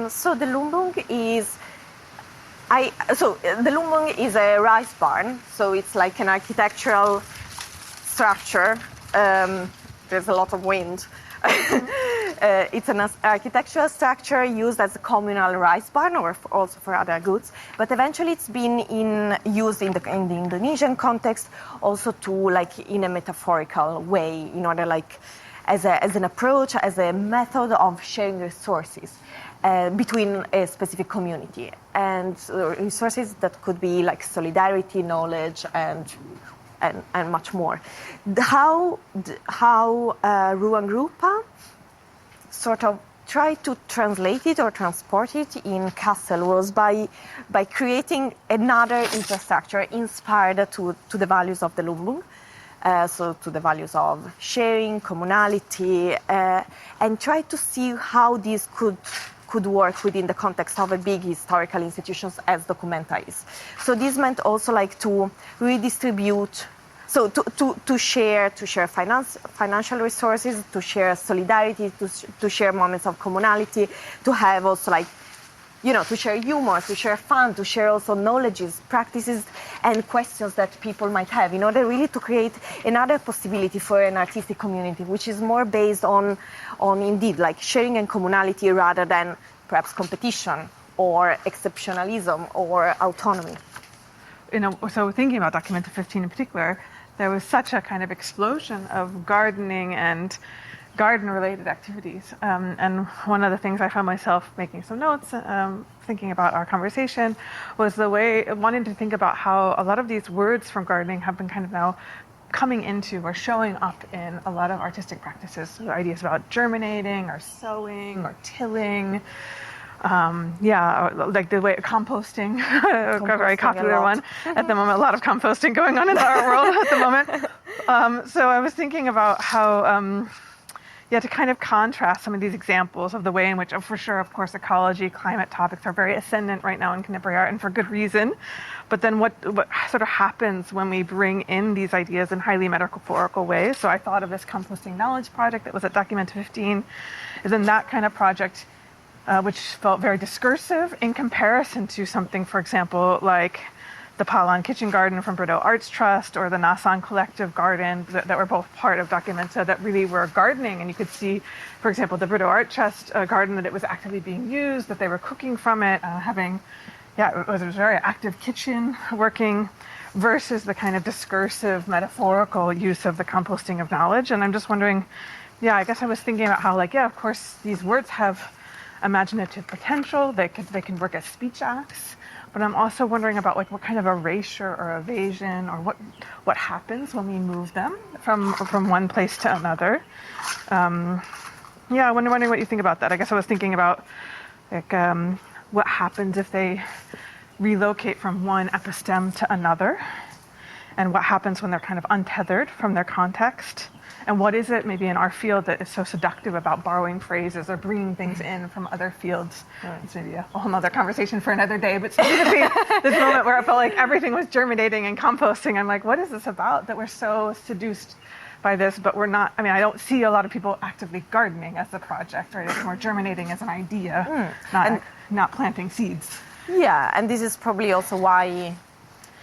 So the Lumbung is a rice barn. So it's like an architectural structure. There's a lot of wind. It's an architectural structure used as a communal rice barn, or also for other goods. But eventually, it's been used in the Indonesian context also in a metaphorical way, in order as an approach, as a method of sharing resources between a specific community, and resources that could be like solidarity, knowledge, and much more. How Ruang Rupa sort of tried to translate it or transport it in Kassel was by creating another infrastructure inspired to the values of the Lumbung, so to the values of sharing, communality, and try to see how this could work within the context of a big historical institutions as Documenta is. So this meant also to redistribute, so to share financial resources, to share solidarity, to share moments of communality, to have also to share humor, to share fun, to share also knowledges, practices, and questions that people might have, in order really to create another possibility for an artistic community, which is more based on indeed sharing and communality rather than perhaps competition or exceptionalism or autonomy. So thinking about Documenta 15 in particular, there was such a kind of explosion of gardening and garden-related activities. And one of the things I found myself making some notes, thinking about our conversation, was wanting to think about how a lot of these words from gardening have been kind of now coming into or showing up in a lot of artistic practices. So ideas about germinating or sowing or tilling. Like the way composting, a very popular one at the moment. A lot of composting going on in our world at the moment. So I was thinking about how, to kind of contrast some of these examples of the way in which, for sure, of course, ecology, climate topics are very ascendant right now in contemporary art, and for good reason. But then what sort of happens when we bring in these ideas in highly metaphorical ways? So I thought of this composting knowledge project that was at Documenta 15, is in that kind of project, which felt very discursive in comparison to something, for example, like the Palan Kitchen Garden from Bordeaux Arts Trust or the Nasan Collective Garden that were both part of Documenta that really were gardening. And you could see, for example, the Bordeaux Art Trust garden, that it was actively being used, that they were cooking from it, it was a very active kitchen working, versus the kind of discursive, metaphorical use of the composting of knowledge. And I'm just wondering, I guess I was thinking about how, of course, these words have imaginative potential. They can work as speech acts. But I'm also wondering about what kind of erasure or evasion or what happens when we move them from one place to another. I'm wondering what you think about that. I guess I was thinking about what happens if they relocate from one episteme to another, and what happens when they're kind of untethered from their context. And what is it maybe in our field that is so seductive about borrowing phrases or bringing things in from other fields? Right. It's maybe a whole other conversation for another day, but specifically this moment where I felt like everything was germinating and composting. I'm like, what is this about that we're so seduced by this, but we're not? I mean, I don't see a lot of people actively gardening as a project, right? It's more germinating as an idea, not planting seeds. Yeah, and this is probably also why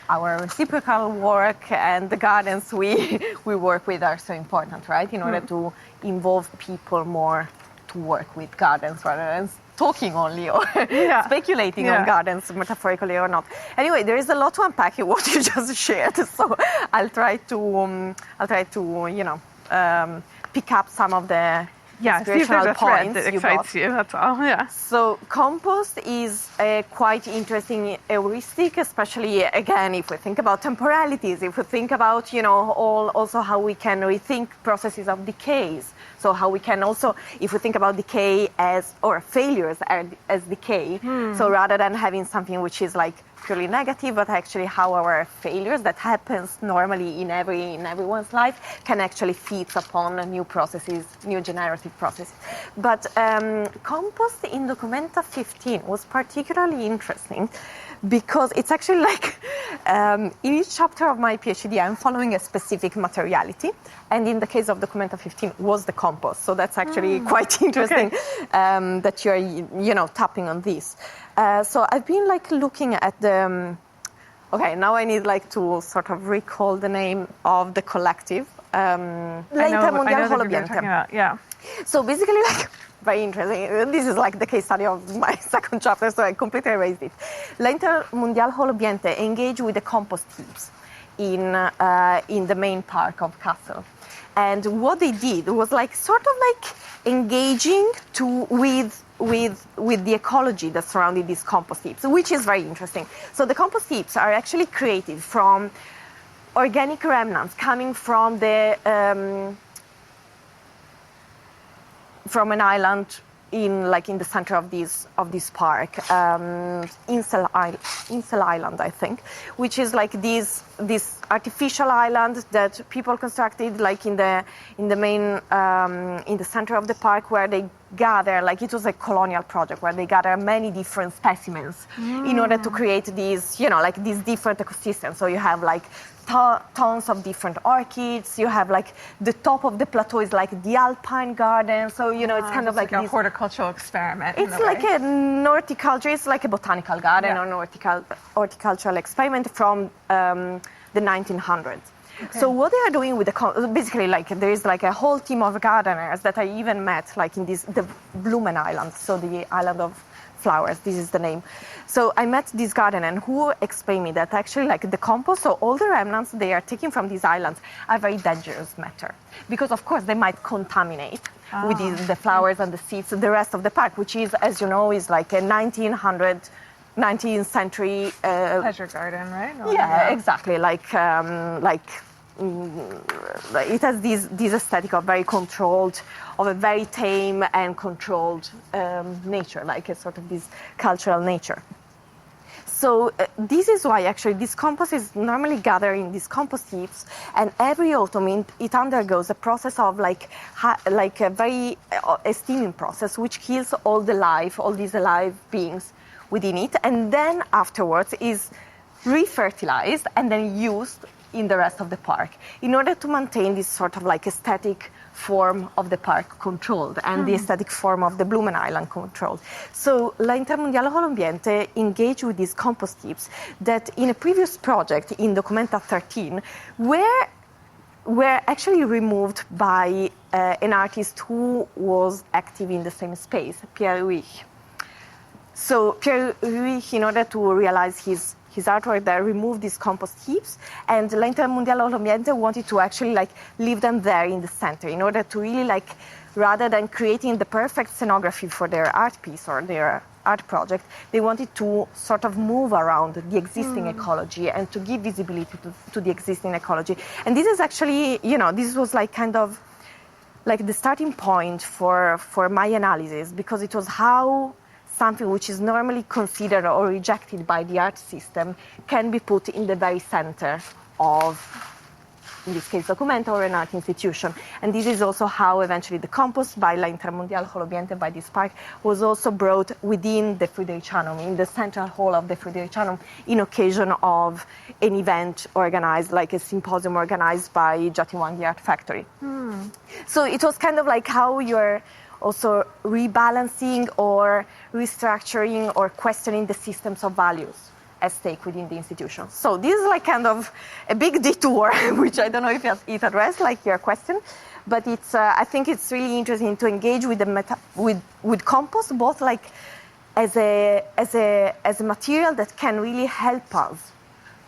our reciprocal work and the gardens we work with are so important, right? In order to involve people more to work with gardens rather than talking only or speculating on gardens, metaphorically or not. Anyway, there is a lot to unpack in what you just shared, so I'll try to pick up some of the inspirational points that you excites got. you. That's all. Yeah. So compost is a quite interesting heuristic, especially again if we think about temporalities, if we think about also how we can rethink processes of decays. So how we can also, if we think about decay or failures as decay, so rather than having something which is like purely negative, but actually how our failures that happens normally in everyone's life can actually feed upon new processes, new generative processes. But compost in Documenta 15 was particularly interesting because it's actually like in each chapter of my PhD I'm following a specific materiality, and in the case of Documenta 15 was the compost. So that's actually quite interesting that you're tapping on this. So I've been like looking at the okay, now I need like to sort of recall the name of the collective. I know the group you're talking about, yeah. So basically, like, very interesting. This is like the case study of my second chapter, so I completely erased it. L'Intermondiale Holobiente engaged with the compost heaps in the main park of Kassel. And what they did was like sort of like engaging with the ecology that surrounded these compost heaps, which is very interesting. So the compost heaps are actually created from organic remnants coming from from an island in the center of this park, Insel Island, I think, which is like this artificial island that people constructed like in the main in the center of the park, where they gather, like it was a colonial project where they gather many different specimens in order to create these like these different ecosystems. So you have like tons of different orchids. You have like the top of the plateau is like the alpine garden. So it's kind of like a horticultural experiment. It's like an horticulture. It's like a botanical garden or an horticultural experiment from the 1900s. Okay. So what they are doing with basically like there is like a whole team of gardeners that I even met like in the Blumen Island, so the island of flowers, this is the name. So I met this gardener who explained me that actually like the compost, so all the remnants they are taking from these islands are very dangerous matter, because of course they might contaminate with the flowers and the seeds the rest of the park, which is, as you know, is like a 19th century pleasure garden, right? Exactly. It has this aesthetic of very controlled, of a very tame and controlled nature, like a sort of this cultural nature. So this is why actually this compost is normally gathered in these compost heaps, and every autumn it undergoes a process of like a very steaming process, which kills all these alive beings within it, and then afterwards is refertilized and then used in the rest of the park in order to maintain this sort of like aesthetic form of the park controlled and the aesthetic form of the Blumen Island controlled. So l'Intermondiale Holobiente engaged with these compost heaps that in a previous project in Documenta 13 were actually removed by an artist who was active in the same space, Pierre Huich. So Pierre Huich, in order to realize his artwork there, removed these compost heaps, and l'Intermondiale Holobiente wanted to actually like leave them there in the center in order to really like, rather than creating the perfect scenography for their art piece or their art project, they wanted to sort of move around the existing ecology and to give visibility to the existing ecology. And this is actually, this was like kind of like the starting point for my analysis, because it was how something which is normally considered or rejected by the art system can be put in the very center of, in this case, Documenta or an art institution. And this is also how eventually the compost by l'Intermondiale Holobiente, by this park, was also brought within the Friedrichshainum, in the central hall of the Friedrichshainum, in occasion of an event organized, like a symposium organized by Jatiwang, the Art Factory. So it was kind of like how you're also rebalancing or restructuring or questioning the systems of values at stake within the institution. So this is like kind of a big detour, which I don't know if it addressed like your question, but it's I think it's really interesting to engage with with compost, both like as a material that can really help us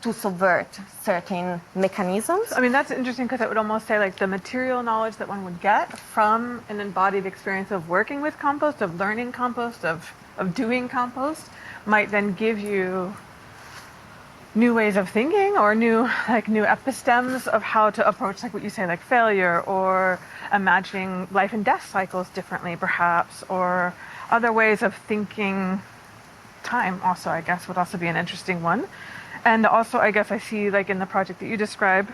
to subvert certain mechanisms. I mean, that's interesting because it would almost say like the material knowledge that one would get from an embodied experience of working with compost, of learning compost, of doing compost, might then give you new ways of thinking or new epistemes of how to approach, like what you say, like failure, or imagining life and death cycles differently perhaps, or other ways of thinking time also, I guess, would also be an interesting one. And also, I guess I see, like in the project that you describe,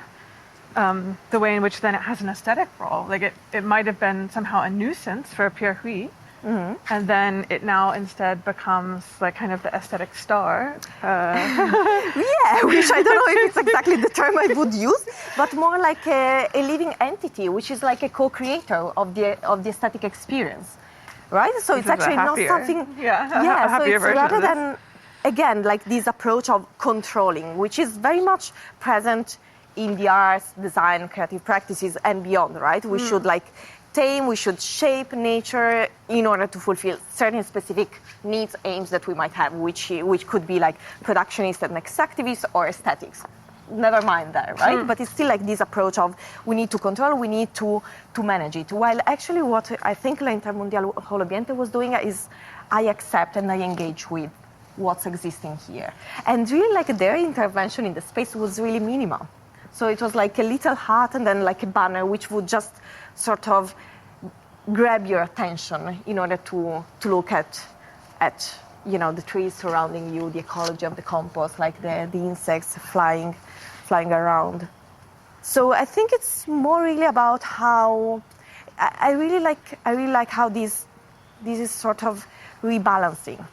the way in which then it has an aesthetic role. Like it might have been somehow a nuisance for Pierre Huy, and then it now instead becomes like kind of the aesthetic star. Yeah, which I don't know if it's exactly the term I would use, but more like a living entity, which is like a co-creator of the aesthetic experience, right? So it's actually not something. Yeah, so it's rather than. Again, like this approach of controlling, which is very much present in the arts, design, creative practices and beyond, right? We should like tame, we should shape nature in order to fulfill certain specific needs, aims that we might have, which could be like productionist and next activists or aesthetics. Never mind that, right? But it's still like this approach of we need to control, we need to manage it. While actually what I think La Intermundial Holobiente was doing is I accept and I engage with what's existing here. And really like their intervention in the space was really minimal. So it was like a little hut and then like a banner which would just sort of grab your attention in order to look at the trees surrounding you, the ecology of the compost, like the insects flying around. So I think it's more really about how I really like how this is sort of rebalancing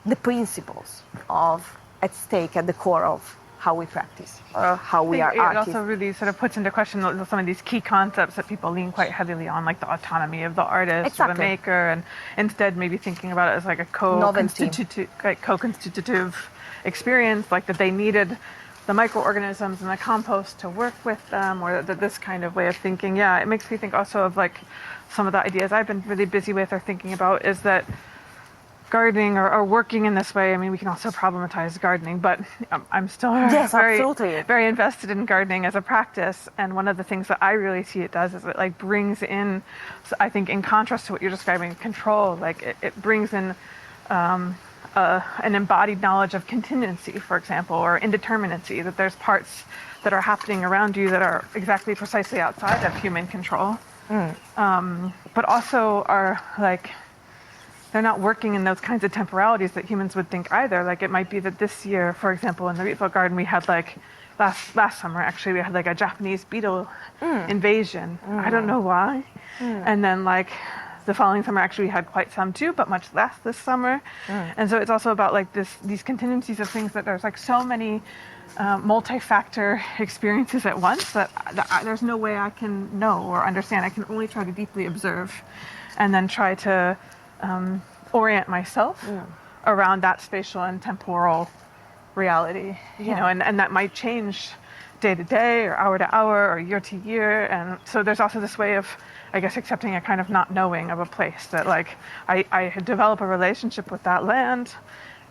the principles of at stake at the core of how we practice or how we are artists. It also really sort of puts into question some of these key concepts that people lean quite heavily on, like the autonomy of the artist or the maker, and instead maybe thinking about it as like a co-constitutive experience, like that they needed the microorganisms and the compost to work with them, or that this kind of way of thinking. Yeah, it makes me think also of like some of the ideas I've been really busy with or thinking about is that gardening or working in this way, I mean, we can also problematize gardening, but I'm still very invested in gardening as a practice. And one of the things that I really see it does is it like brings in, I think in contrast to what you're describing, control, like it brings in an embodied knowledge of contingency, for example, or indeterminacy, that there's parts that are happening around you that are exactly precisely outside of human control, but also are like, they're not working in those kinds of temporalities that humans would think either. Like it might be that this year, for example, in the Rietveld garden, we had like, last summer actually, we had like a Japanese beetle invasion. I don't know why. And then like the following summer actually we had quite some too, but much less this summer. And so it's also about like these contingencies of things that there's like so many multi-factor experiences at once that there's no way I can know or understand. I can only try to deeply observe and then try to orient myself around that spatial and temporal reality, you know, and that might change day to day or hour to hour or year to year. And so there's also this way of, I guess, accepting a kind of not knowing of a place, that like I develop a relationship with that land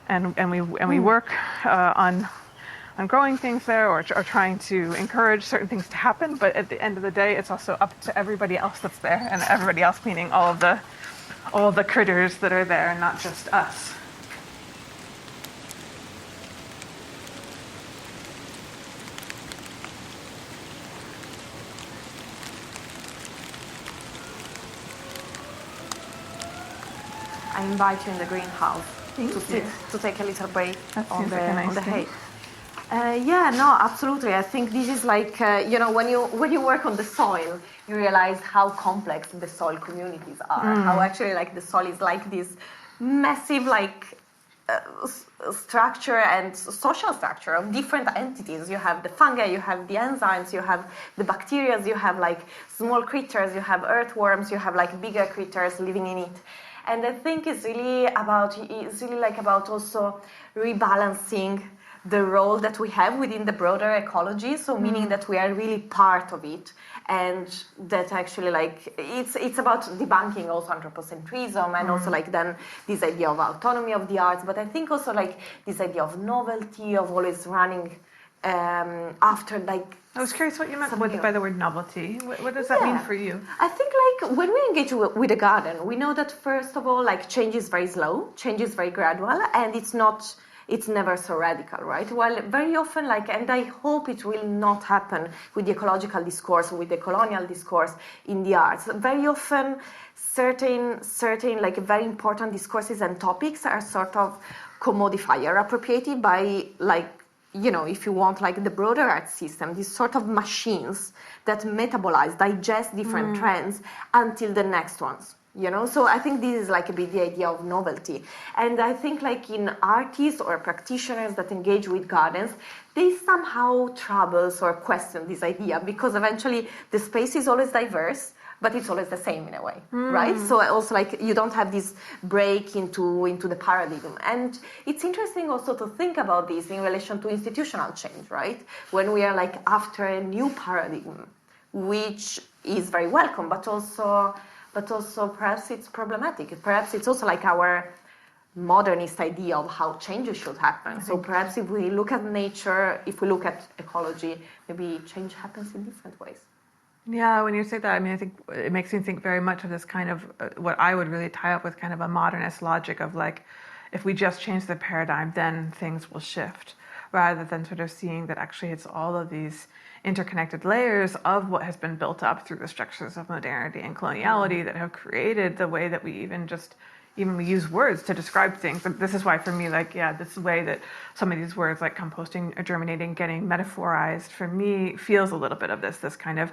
and we work on growing things there or trying to encourage certain things to happen. But at the end of the day, it's also up to everybody else that's there, and everybody else meaning all the critters that are there, not just us. I invite you in the greenhouse to take a little break on the hay. Yeah, no, absolutely. I think this is like, when you work on the soil, you realize how complex the soil communities are. How actually like the soil is like this massive structure and social structure of different entities. You have the fungi, you have the enzymes, you have the bacteria, you have like small creatures, you have earthworms, you have like bigger creatures living in it. And I think it's really about also rebalancing the role that we have within the broader ecology, so meaning that we are really part of it, and that actually like it's about debunking also anthropocentrism and also like then this idea of autonomy of the arts, but I think also like this idea of novelty, of always running after like. I was curious what you meant by the word novelty. What does that mean for you? I think like when we engage with a garden, we know that first of all, like change is very slow, change is very gradual, and it's never so radical, right? Well, very often like, and I hope it will not happen with the ecological discourse, with the colonial discourse in the arts. Very often certain like very important discourses and topics are sort of commodified or appropriated by like, you know, if you want, like the broader art system, these sort of machines that metabolize, digest different trends until the next ones, you know? So I think this is like a bit the idea of novelty. And I think like in artists or practitioners that engage with gardens, they somehow troubles or question this idea because eventually the space is always diverse, but it's always the same in a way, right? So also like you don't have this break into the paradigm. And it's interesting also to think about this in relation to institutional change, right? When we are like after a new paradigm, which is very welcome, but also perhaps it's problematic. Perhaps it's also like our modernist idea of how changes should happen. So perhaps if we look at nature, if we look at ecology, maybe change happens in different ways. Yeah, when you say that, I mean, I think it makes me think very much of this kind of what I would really tie up with kind of a modernist logic of like, if we just change the paradigm, then things will shift, rather than sort of seeing that actually it's all of these interconnected layers of what has been built up through the structures of modernity and coloniality that have created the way that we even we use words to describe things. And this is why for me, like, yeah, this way that some of these words like composting or germinating, getting metaphorized, for me feels a little bit of this kind of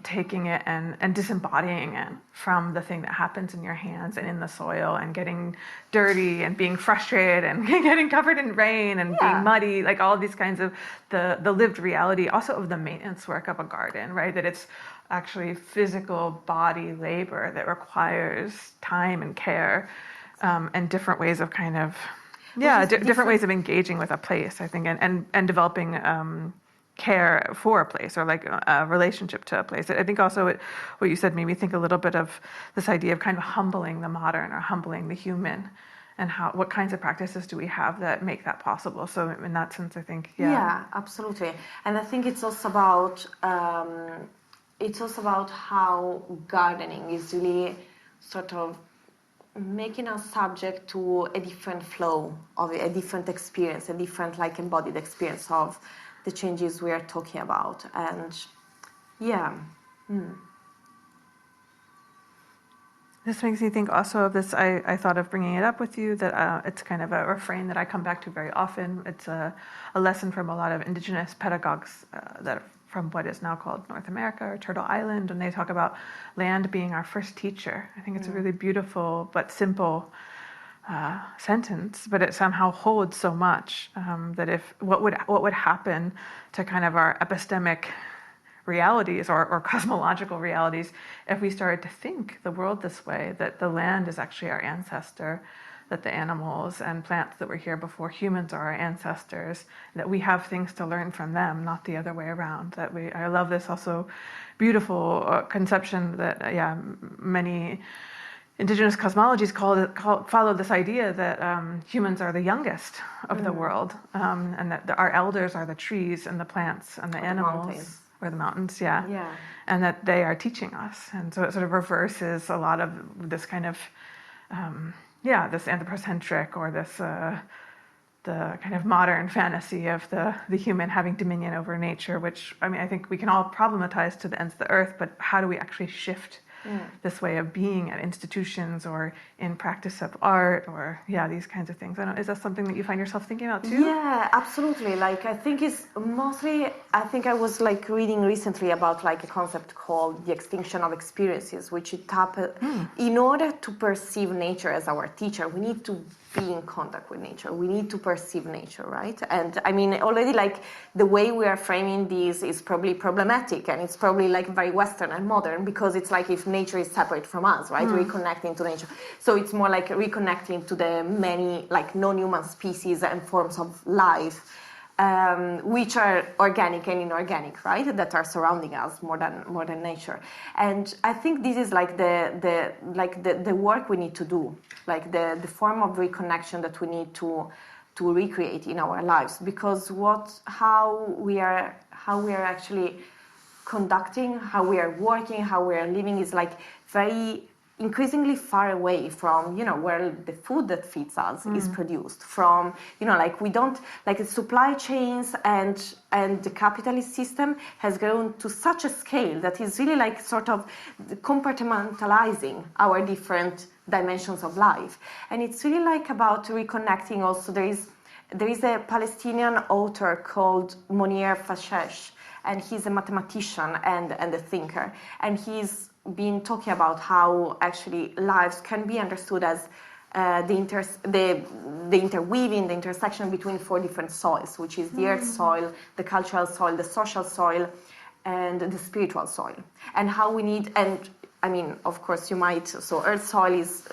taking it and disembodying it from the thing that happens in your hands and in the soil and getting dirty and being frustrated and getting covered in rain and being muddy, like all these kinds of the lived reality also of the maintenance work of a garden, right? That it's actually physical body labor that requires time and care and different ways of kind of different ways of engaging with a place, I think, and developing care for a place or like a relationship to a place. I think also what you said made me think a little bit of this idea of kind of humbling the modern or humbling the human, and what kinds of practices do we have that make that possible. So in that sense, I think yeah, absolutely. And I think it's also about how gardening is really sort of making us subject to a different flow of a different experience, a different like embodied experience of the changes we are talking about. And This makes me think also of this, I thought of bringing it up with you, that it's kind of a refrain that I come back to very often. It's a lesson from a lot of indigenous pedagogues that from what is now called North America or Turtle Island, and they talk about land being our first teacher. I think it's a really beautiful but simple sentence, but it somehow holds so much that if what would happen to kind of our epistemic realities or cosmological realities if we started to think the world this way, that the land is actually our ancestor, that the animals and plants that were here before humans are our ancestors, that we have things to learn from them, not the other way around. I love this also beautiful conception that many indigenous cosmologies follow this idea that humans are the youngest of the world, and that our elders are the trees and the plants and the animals. Or the mountains, and that they are teaching us. And so it sort of reverses a lot of this kind of, this anthropocentric or this, the kind of modern fantasy of the human having dominion over nature, which, I mean, I think we can all problematize to the ends of the earth, but how do we actually shift this way of being at institutions or in practice of art or these kinds of things? I don't know, is that something that you find yourself thinking about too? Yeah, absolutely. Like I think it's mostly, I think I was like reading recently about like a concept called the extinction of experiences, which it in order to perceive nature as our teacher, we need to be in contact with nature. We need to perceive nature, right? And I mean, already like the way we are framing this is probably problematic, and it's probably like very Western and modern, because it's like if nature is separate from us, right? Reconnecting to nature. So it's more like reconnecting to the many like non-human species and forms of life. which are organic and inorganic, right? That are surrounding us more than nature. And I think this is like the work we need to do, like the form of reconnection that we need to recreate in our lives, because how we are actually conducting, how we are working, how we are living is like very increasingly far away from, where the food that feeds us is produced from, like we don't, like the supply chains and the capitalist system has grown to such a scale that is really like sort of compartmentalizing our different dimensions of life. And it's really like about reconnecting also. There is a Palestinian author called Monir Fashesh, and he's a mathematician and a thinker, and he's been talking about how actually lives can be understood as the interweaving, the intersection between 4 different soils, which is the earth soil, the cultural soil, the social soil, and the spiritual soil. And how we need, and I mean, of course, so earth soil is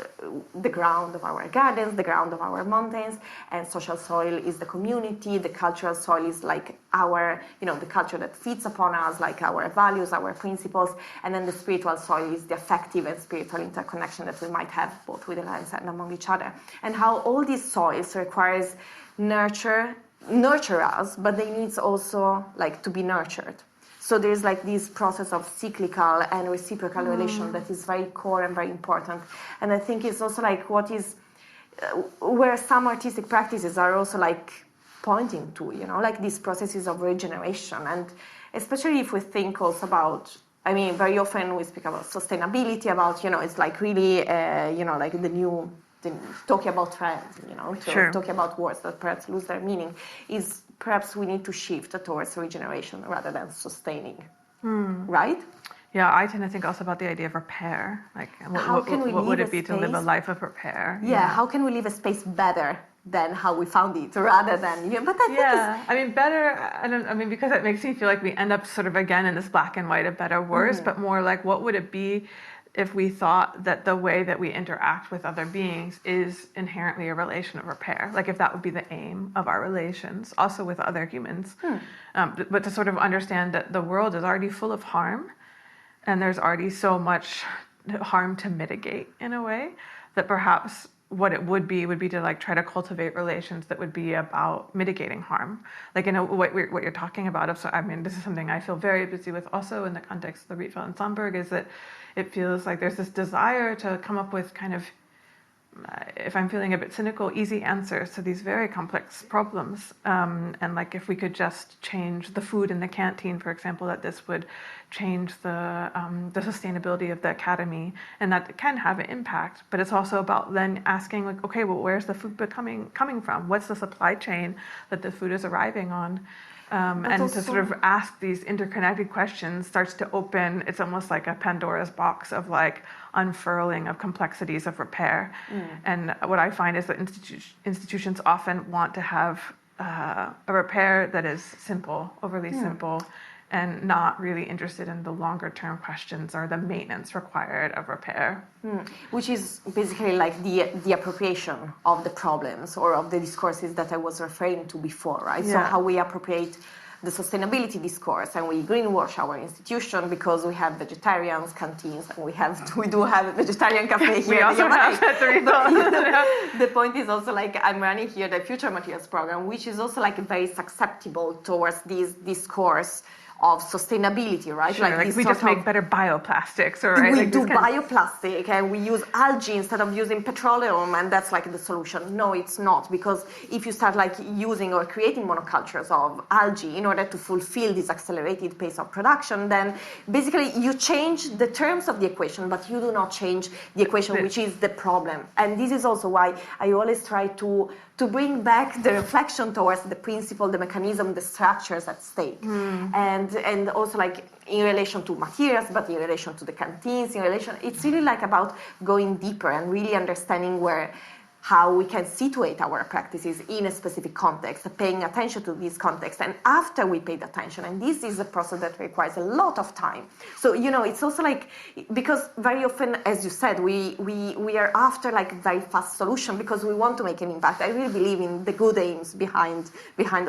the ground of our gardens, the ground of our mountains, and social soil is the community, the cultural soil is like our, the culture that feeds upon us, like our values, our principles, and then the spiritual soil is the affective and spiritual interconnection that we might have both with the lands and among each other. And how all these soils requires nurture us, but they need also like to be nurtured. So there's like this process of cyclical and reciprocal relation that is very core and very important. And I think it's also like where some artistic practices are also like pointing to, like these processes of regeneration. And especially if we think also about, very often we speak about sustainability, about, it's like really, like talking about trends, talking about words that perhaps lose their meaning, is perhaps we need to shift towards regeneration rather than sustaining, right? Yeah, I tend to think also about the idea of repair. Like, what would it be to live a life of repair? Yeah, how can we live a space better than how we found it, rather than, but I think better, because it makes me feel like we end up sort of again in this black and white of better, worse, but more like what would it be if we thought that the way that we interact with other beings is inherently a relation of repair, like if that would be the aim of our relations, also with other humans, but to sort of understand that the world is already full of harm, and there's already so much harm to mitigate in a way, that perhaps what it would be to like try to cultivate relations that would be about mitigating harm, like what you're talking about. So this is something I feel very busy with also in the context of the Rietveld and Sandburg, is that it feels like there's this desire to come up with kind of, if I'm feeling a bit cynical, easy answers to these very complex problems. And like if we could just change the food in the canteen, for example, that this would change the sustainability of the academy, and that can have an impact. But it's also about then asking, like, okay, well, where's the food coming from? What's the supply chain that the food is arriving on? And also, to sort of ask these interconnected questions starts to open, it's almost like a Pandora's box of like unfurling of complexities of repair. And what I find is that institutions often want to have a repair that is simple, overly simple, and not really interested in the longer term questions or the maintenance required of repair. Which is basically like the appropriation of the problems or of the discourses that I was referring to before, right? Yeah. So how we appropriate the sustainability discourse, and we greenwash our institution because we have vegetarians canteens, and we do have a vegetarian cafe here. We also have at the Rietveld. The point is also like I'm running here the Future Materials program, which is also like very susceptible towards this discourse of sustainability, right? Sure, like we just make better bioplastics, or right? We like do bioplastic, and we use algae instead of using petroleum, and that's like the solution. No, it's not, because if you start like using or creating monocultures of algae in order to fulfill this accelerated pace of production, then basically you change the terms of the equation, but you do not change the equation, which is the problem. And this is also why I always try to bring back the reflection towards the principle, the mechanism, the structures at stake. And also like in relation to materials, but in relation to the canteens, it's really like about going deeper and really understanding where how we can situate our practices in a specific context, paying attention to this context. And after we paid attention, and this is a process that requires a lot of time. So, it's also like, because very often, as you said, we are after like very fast solution because we want to make an impact. I really believe in the good aims behind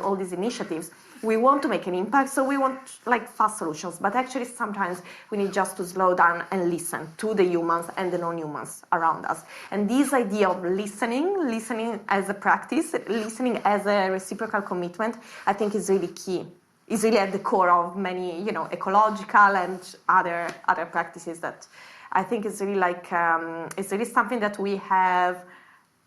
all these initiatives. We want to make an impact, so we want like fast solutions. But actually, sometimes we need just to slow down and listen to the humans and the non-humans around us. And this idea of listening as a practice, listening as a reciprocal commitment, I think is really key. It's really at the core of many, ecological and other practices that I think is really like it's really something that we have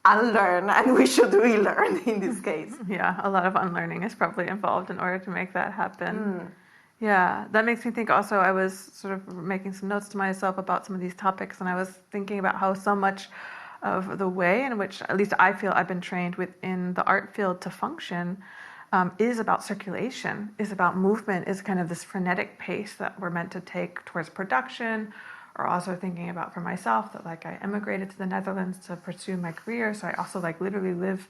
unlearn and we should relearn in this case. Yeah, a lot of unlearning is probably involved in order to make that happen. Yeah, that makes me think also, I was sort of making some notes to myself about some of these topics, and I was thinking about how so much of the way in which, at least I feel I've been trained within the art field to function, is about circulation, is about movement, is kind of this frenetic pace that we're meant to take towards production. Or also thinking about for myself that like I emigrated to the Netherlands to pursue my career, so I also like literally live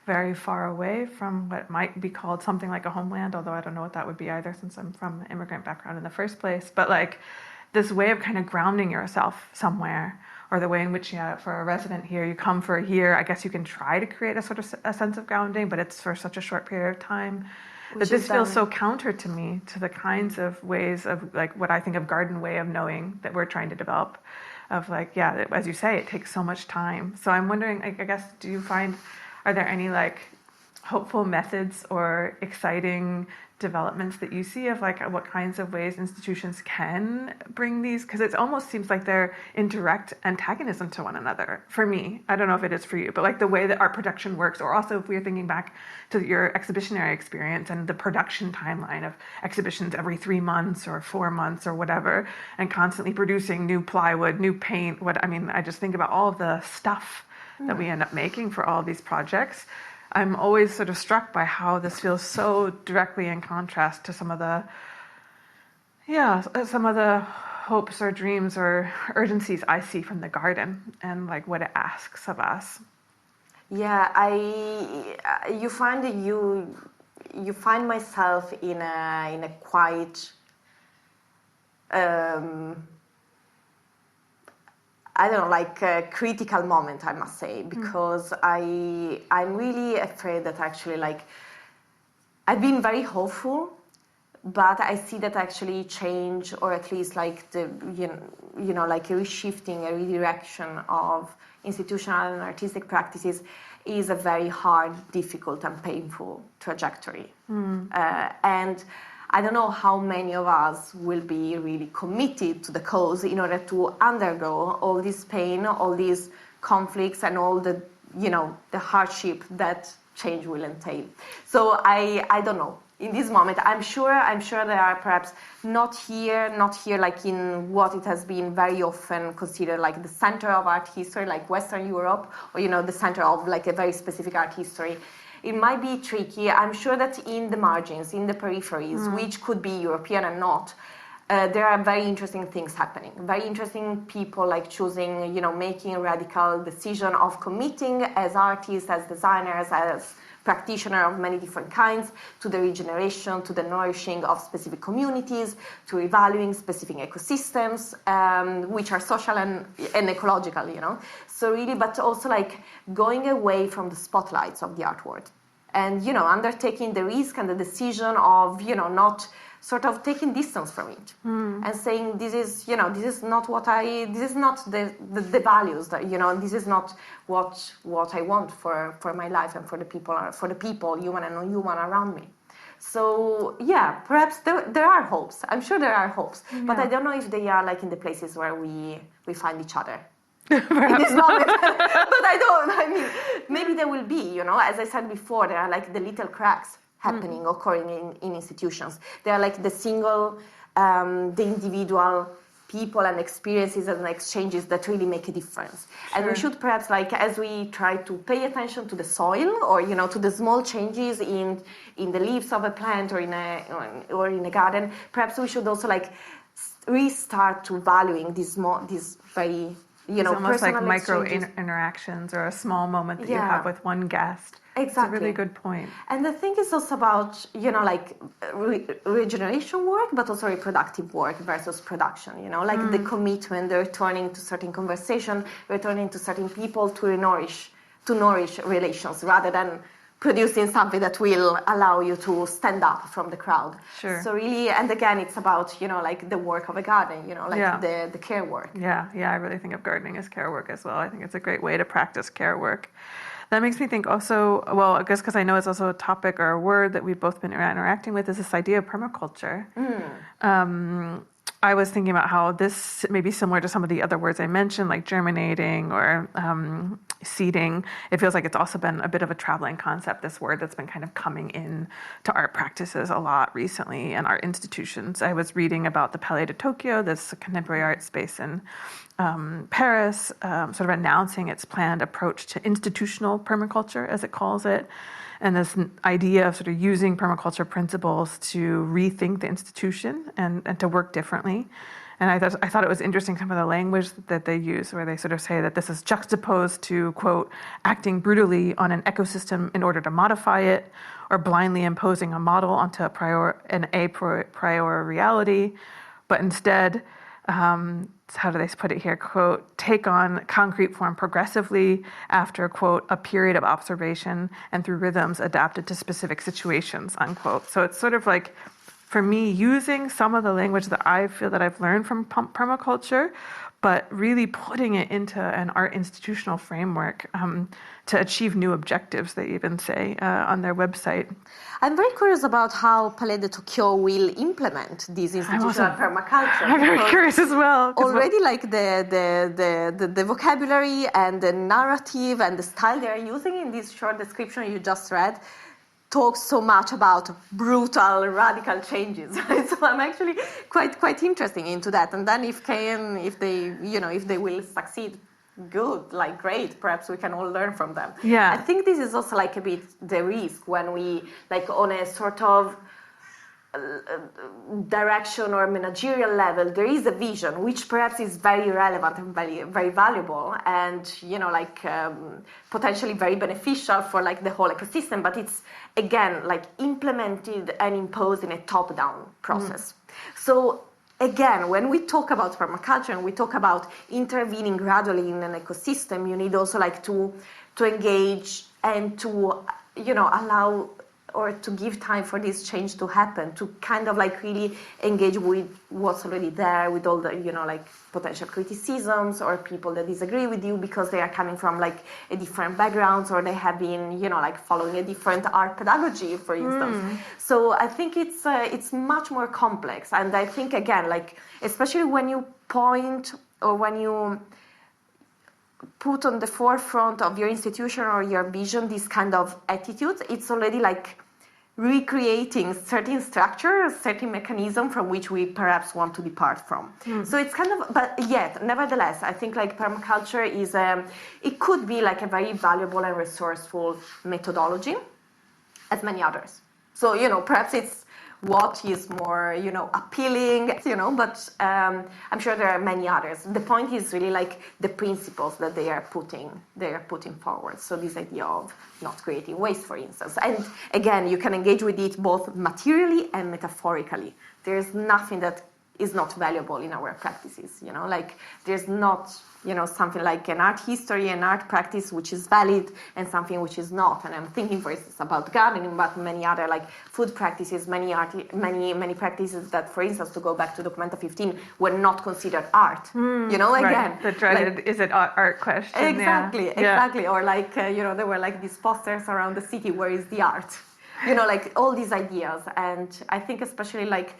very far away from what might be called something like a homeland, although I don't know what that would be either since I'm from an immigrant background in the first place. But like this way of kind of grounding yourself somewhere, or the way in which, for a resident here, you come for a year, I guess you can try to create a sort of a sense of grounding, but it's for such a short period of time. That this feels so counter to me, to the kinds of ways of like what I think of garden way of knowing that we're trying to develop, of like, as you say, it takes so much time. So I'm wondering, I guess, are there any like hopeful methods or exciting developments that you see of like what kinds of ways institutions can bring these? Because it almost seems like they're in direct antagonism to one another for me. I don't know if it is for you, but like the way that art production works, or also if we're thinking back to your exhibitionary experience and the production timeline of exhibitions every 3 months or 4 months or whatever, and constantly producing new plywood, new paint. I just think about all of the stuff that we end up making for all these projects. I'm always sort of struck by how this feels so directly in contrast to some of the hopes or dreams or urgencies I see from the garden and like what it asks of us. Yeah, you find myself in a quite a critical moment, I must say, because I'm really afraid that actually, like, I've been very hopeful, but I see that actually change, or at least like a reshifting, a redirection of institutional and artistic practices is a very hard, difficult, and painful trajectory. And I don't know how many of us will be really committed to the cause in order to undergo all this pain, all these conflicts, and all the hardship that change will entail. So I don't know. In this moment, I'm sure there are perhaps not here like in what it has been very often considered like the center of art history, like Western Europe, or the center of like a very specific art history. It might be tricky. I'm sure that in the margins, in the peripheries, which could be European and not, there are very interesting things happening. Very interesting people like choosing, making a radical decision of committing as artists, as designers, as practitioners of many different kinds to the regeneration, to the nourishing of specific communities, to revaluing specific ecosystems, which are social and ecological, So really, but also like going away from the spotlights of the art world and, undertaking the risk and the decision of, not sort of taking distance from it and saying, this is not this is not the values that, this is not what I want for my life and for the people, human and non-human around me. So yeah, perhaps there are hopes. I'm sure there are hopes, but I don't know if they are like in the places where we find each other. In this moment, but maybe there will be, as I said before, there are like the little cracks happening, occurring in institutions. They are like the single, the individual people and experiences and exchanges that really make a difference. Sure. And we should perhaps, like, as we try to pay attention to the soil, or to the small changes in the leaves of a plant or in a garden, perhaps we should also like restart to valuing these very It's almost like micro exchanges. interactions or a small moment that you Yeah. have with one guest. Exactly. It's a really good point. And the thing is also about, like regeneration work, but also reproductive work versus production, like the commitment, the returning to certain conversation, returning to certain people to nourish relations rather than producing something that will allow you to stand up from the crowd. Sure. So really, and again, it's about, like the work of a garden, like the care work. Yeah, I really think of gardening as care work as well. I think it's a great way to practice care work. That makes me think also, well, I guess because I know it's also a topic or a word that we've both been interacting with, is this idea of permaculture. I was thinking about how this may be similar to some of the other words I mentioned, like germinating or seeding. It feels like it's also been a bit of a traveling concept, this word that's been kind of coming in to art practices a lot recently and art institutions. I was reading about the Palais de Tokyo, this contemporary art space in Paris, sort of announcing its planned approach to institutional permaculture, as it calls it. And this idea of sort of using permaculture principles to rethink the institution and to work differently. And I thought it was interesting some of the language that they use, where they sort of say that this is juxtaposed to, quote, acting brutally on an ecosystem in order to modify it, or blindly imposing a model onto an a priori reality, but instead, how do they put it here, quote, take on concrete form progressively after, quote, a period of observation and through rhythms adapted to specific situations, unquote. So it's sort of like, for me, using some of the language that I feel that I've learned from permaculture, but really putting it into an art institutional framework to achieve new objectives, they even say on their website. I'm very curious about how Palais de Tokyo will implement this institutional permaculture. I'm very curious as well. Already, like the vocabulary and the narrative and the style they are using in this short description you just read talks so much about brutal, radical changes. So I'm actually quite interested into that. And then if they will succeed, good, like great. Perhaps we can all learn from them. Yeah. I think this is also like a bit the risk when we like on a sort of direction or managerial level, there is a vision which perhaps is very relevant and very, very valuable and potentially very beneficial for like the whole ecosystem, but it's again like implemented and imposed in a top-down process. So again, when we talk about permaculture and we talk about intervening gradually in an ecosystem, you need also like to engage and to allow or to give time for this change to happen, to kind of like really engage with what's already there, with all the, potential criticisms or people that disagree with you because they are coming from like a different backgrounds or they have been, following a different art pedagogy, for instance. So I think it's much more complex. And I think, again, like, especially when you point or when you put on the forefront of your institution or your vision this kind of attitude, it's already like recreating certain structures, certain mechanism from which we perhaps want to depart from. So it's kind of, but yet, nevertheless, I think like permaculture is, it could be like a very valuable and resourceful methodology, as many others. So, perhaps it's what is more, appealing, but I'm sure there are many others. The point is really like the principles that they are putting forward. So this idea of not creating waste, for instance. And again, you can engage with it both materially and metaphorically. There's nothing that is not valuable in our practices, like there's not, something like an art history, an art practice which is valid and something which is not. And I'm thinking, for instance, about gardening, but many other like food practices, many practices that, for instance, to go back to Documenta 15, were not considered art. Again, right. The dreaded, like, is it art question? Exactly. Yeah. Or like, there were like these posters around the city, where is the art? Like all these ideas. And I think especially like,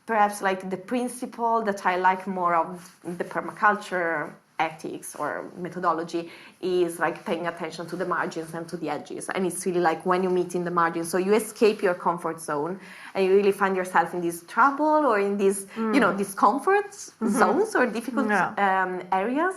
perhaps like the principle that I like more of the permaculture ethics or methodology is like paying attention to the margins and to the edges. And it's really like when you meet in the margins, so you escape your comfort zone and you really find yourself in this trouble or in these, discomfort zones or difficult areas,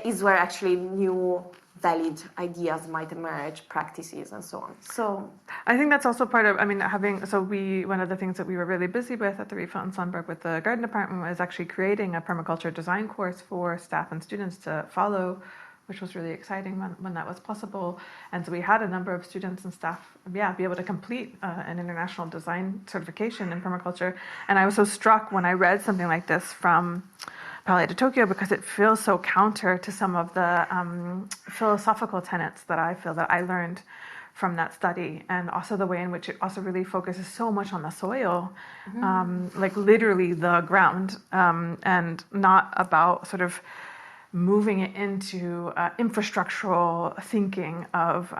is where actually new valid ideas might emerge, practices, and so on. So I think that's also part of, one of the things that we were really busy with at the Rifa and Sandberg with the garden department was actually creating a permaculture design course for staff and students to follow, which was really exciting when that was possible. And so we had a number of students and staff, be able to complete an international design certification in permaculture. And I was so struck when I read something like this from Palais de Tokyo, because it feels so counter to some of the philosophical tenets that I feel that I learned from that study, and also the way in which it also really focuses so much on the soil, like literally the ground, and not about sort of moving it into infrastructural thinking of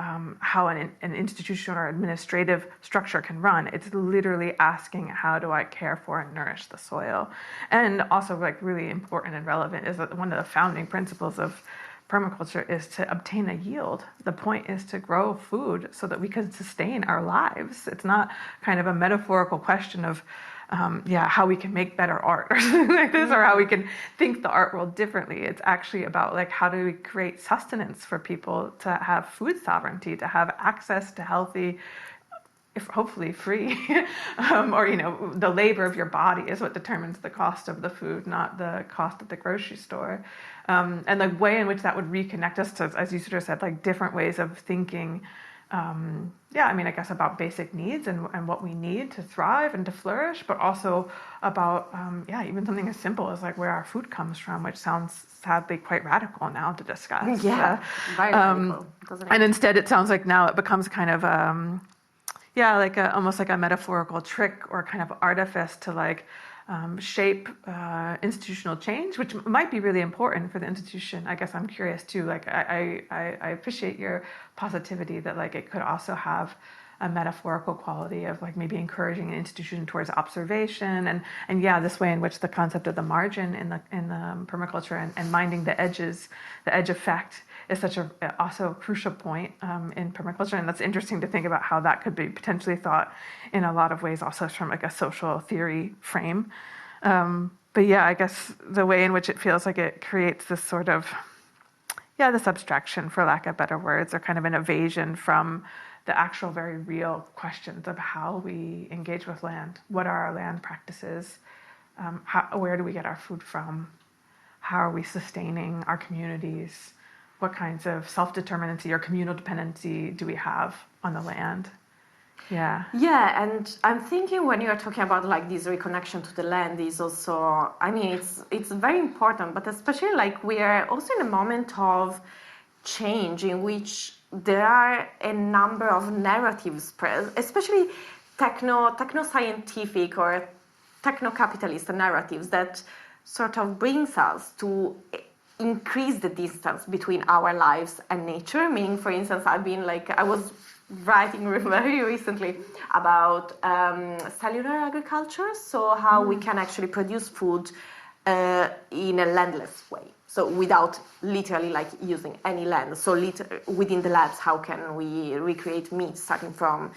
how an institution or administrative structure can run. It's literally asking, how do I care for and nourish the soil? And also, like, really important and relevant is that one of the founding principles of permaculture is to obtain a yield. The point is to grow food so that we can sustain our lives. It's not kind of a metaphorical question of how we can make better art or something like this, or how we can think the art world differently. It's actually about, like, how do we create sustenance for people to have food sovereignty, to have access to healthy, if hopefully free, or, the labor of your body is what determines the cost of the food, not the cost at the grocery store. And the way in which that would reconnect us to, as you sort of said, like, different ways of thinking, I guess about basic needs and what we need to thrive and to flourish, but also about, even something as simple as, like, where our food comes from, which sounds sadly quite radical now to discuss. Yeah, very radical, doesn't it? And instead it sounds like now it becomes kind of, almost like a metaphorical trick or kind of artifice to, like, shape institutional change, which might be really important for the institution. I guess I'm curious too. Like, I appreciate your positivity that, like, it could also have a metaphorical quality of, like, maybe encouraging an institution towards observation and this way in which the concept of the margin in the permaculture and minding the edges, the edge effect, is such a also crucial point in permaculture. And that's interesting to think about how that could be potentially thought in a lot of ways also from, like, a social theory frame. I guess the way in which it feels like it creates this sort of, this abstraction, for lack of better words, or kind of an evasion from the actual very real questions of how we engage with land. What are our land practices? Where do we get our food from? How are we sustaining our communities? What kinds of self-determinancy or communal dependency do we have on the land? Yeah. Yeah, and I'm thinking when you're talking about, like, this reconnection to the land is also, it's very important, but especially, like, we are also in a moment of change in which there are a number of narratives, especially techno-scientific or techno-capitalist narratives that sort of brings us to increase the distance between our lives and nature. Meaning, for instance, I was writing very recently about cellular agriculture, so how we can actually produce food in a landless way. So without literally, like, using any land. So within the labs, how can we recreate meat starting from,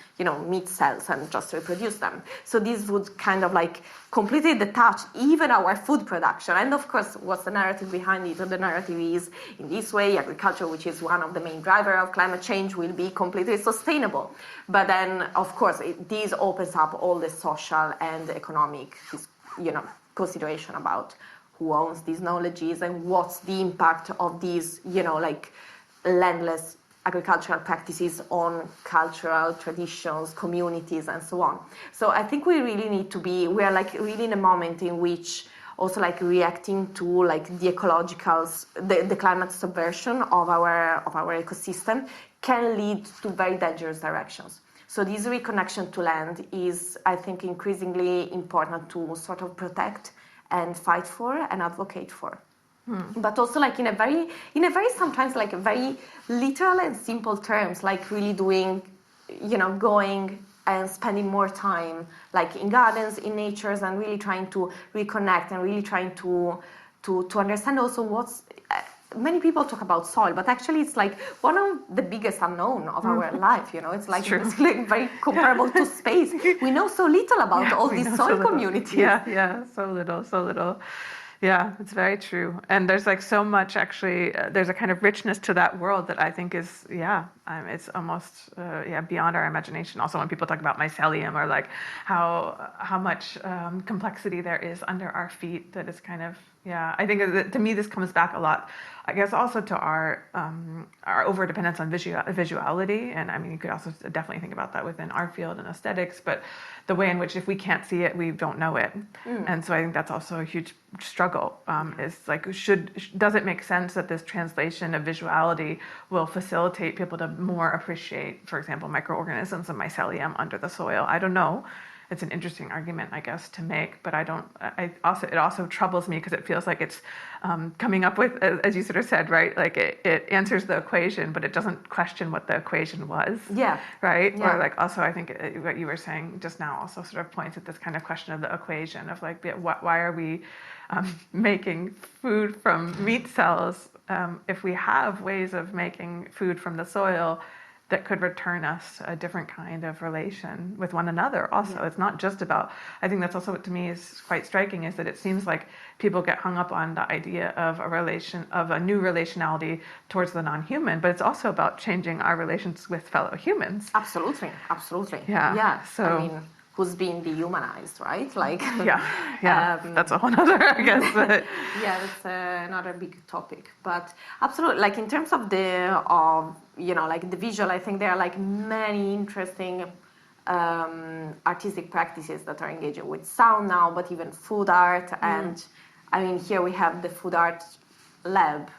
meat cells and just reproduce them? So this would kind of, like, completely detach even our food production. And of course, what's the narrative behind it? The narrative is, in this way, agriculture, which is one of the main drivers of climate change, will be completely sustainable. But then, of course, this opens up all the social and economic, consideration about who owns these knowledges and what's the impact of these, landless agricultural practices on cultural traditions, communities, and so on. So I think we really need to we are, like, really in a moment in which also, like, reacting to, like, the ecologicals, the climate subversion of our ecosystem can lead to very dangerous directions. So this reconnection to land is, I think, increasingly important to sort of protect and fight for and advocate for. But also, like, in a very sometimes, like, very literal and simple terms, like really doing, going and spending more time, like, in gardens, in natures, and really trying to reconnect and really trying to understand also what's. Many people talk about soil, but actually it's, like, one of the biggest unknown of our life. It's like it's like very comparable to space. We know so little about all these soil communities. Yeah, so little. Yeah, it's very true. And there's like so much actually, there's a kind of richness to that world that I think is, it's almost, beyond our imagination. Also, when people talk about mycelium or like how much complexity there is under our feet, that is kind of, I think that, to me, this comes back a lot, I guess, also to our over-dependence on visuality. And I mean, you could also definitely think about that within our field and aesthetics, but the way in which if we can't see it, we don't know it. And so I think that's also a huge struggle, is like, does it make sense that this translation of visuality will facilitate people to more appreciate, for example, microorganisms and mycelium under the soil? I don't know. It's an interesting argument, I guess, to make, but it also troubles me because it feels like it's coming up with, as you sort of said, right? Like it answers the equation, but it doesn't question what the equation was. Yeah. Right? Yeah. Or like also, I think what you were saying just now also sort of points at this kind of question of the equation of like, why are we making food from meat cells if we have ways of making food from the soil that could return us a different kind of relation with one another also. It's not just about, I think that's also what to me is quite striking, is that it seems like people get hung up on the idea of a new relationality towards the non-human, but it's also about changing our relations with fellow humans. Absolutely. Yeah. So, I mean, who's being dehumanized, right? Like, that's a whole other, I guess. But. Yeah, that's another big topic. But absolutely, like in terms of the visual, I think there are like many interesting artistic practices that are engaging with sound now, but even food art. And I mean, here we have the food art lab.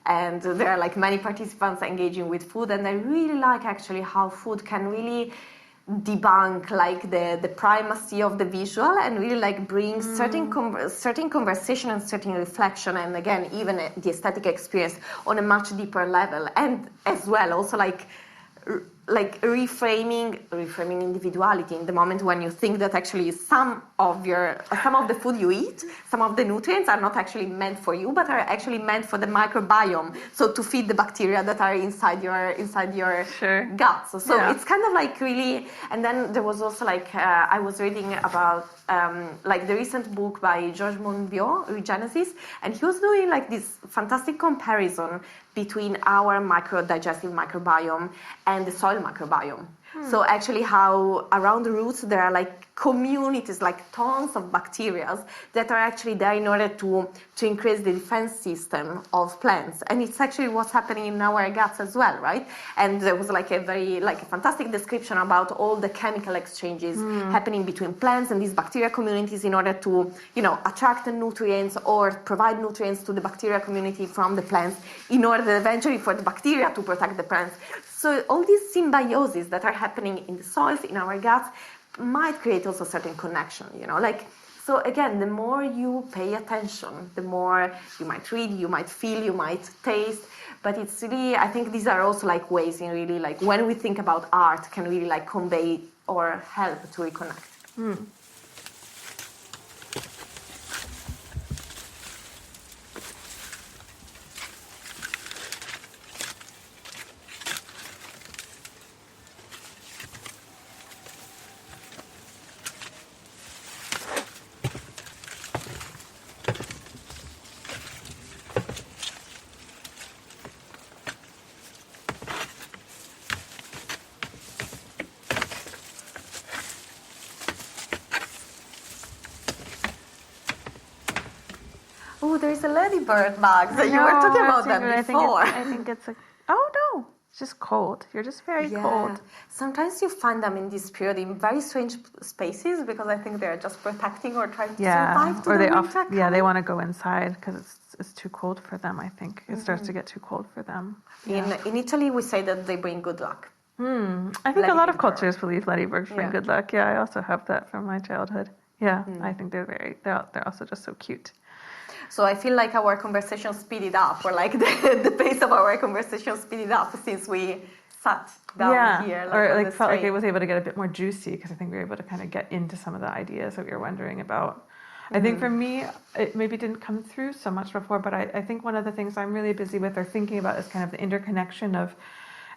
And there are like many participants engaging with food, and I really like actually how food can really debunk like the primacy of the visual and really like bring certain conversation and certain reflection, and again even the aesthetic experience on a much deeper level, and as well also like reframing individuality in the moment when you think that actually some of the food you eat, some of the nutrients are not actually meant for you, but are actually meant for the microbiome, so to feed the bacteria that are inside your Sure. guts. So it's kind of like really. And then there was also like I was reading about like the recent book by Georges Monbiot, Regenesis, and he was doing like this fantastic comparison between our digestive microbiome and the soil microbiome. So actually how around the roots there are like communities, like tons of bacteria that are actually there in order to increase the defense system of plants. And it's actually what's happening in our guts as well, right? And there was like a fantastic description about all the chemical exchanges happening between plants and these bacteria communities in order to, attract the nutrients or provide nutrients to the bacteria community from the plants in order eventually for the bacteria to protect the plants. So all these symbiosis that are happening in the soils, in our guts, might create also certain connection, So again, the more you pay attention, the more you might read, you might feel, you might taste. But it's really, I think these are also like ways in really like when we think about art can really like convey or help to reconnect. Oh, there's a ladybird bug. You were talking about that before. I think it's it's just cold. You're just very cold. Sometimes you find them in this period in very strange spaces because I think they're just protecting or trying to survive. Or they want to go inside because it's too cold for them. I think it starts to get too cold for them. In Italy, we say that they bring good luck. I think a lot of cultures believe ladybirds bring good luck. Yeah, I also have that from my childhood. Yeah, I think they're also just so cute. So I feel like our conversation speeded up, or like the pace of our conversation speeded up since we sat down here. Or felt like it was able to get a bit more juicy because I think we were able to kind of get into some of the ideas that we were wondering about. I think for me, it maybe didn't come through so much before, but I think one of the things I'm really busy with or thinking about is kind of the interconnection of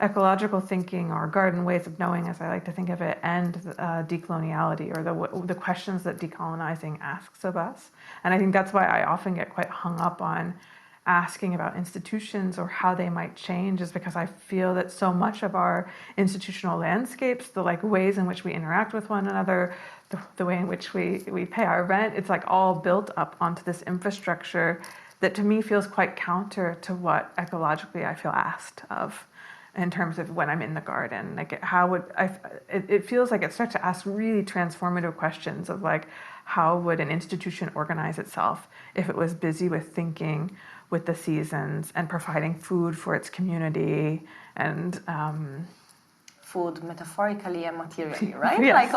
ecological thinking or garden ways of knowing, as I like to think of it, and decoloniality, or the questions that decolonizing asks of us. And I think that's why I often get quite hung up on asking about institutions or how they might change, is because I feel that so much of our institutional landscapes, the like ways in which we interact with one another, the way in which we pay our rent, it's like all built up onto this infrastructure that to me feels quite counter to what ecologically I feel asked of in terms of when I'm in the garden. Like it feels like it starts to ask really transformative questions of like, how would an institution organize itself if it was busy with thinking with the seasons and providing food for its community and food metaphorically and materially, right? Yes,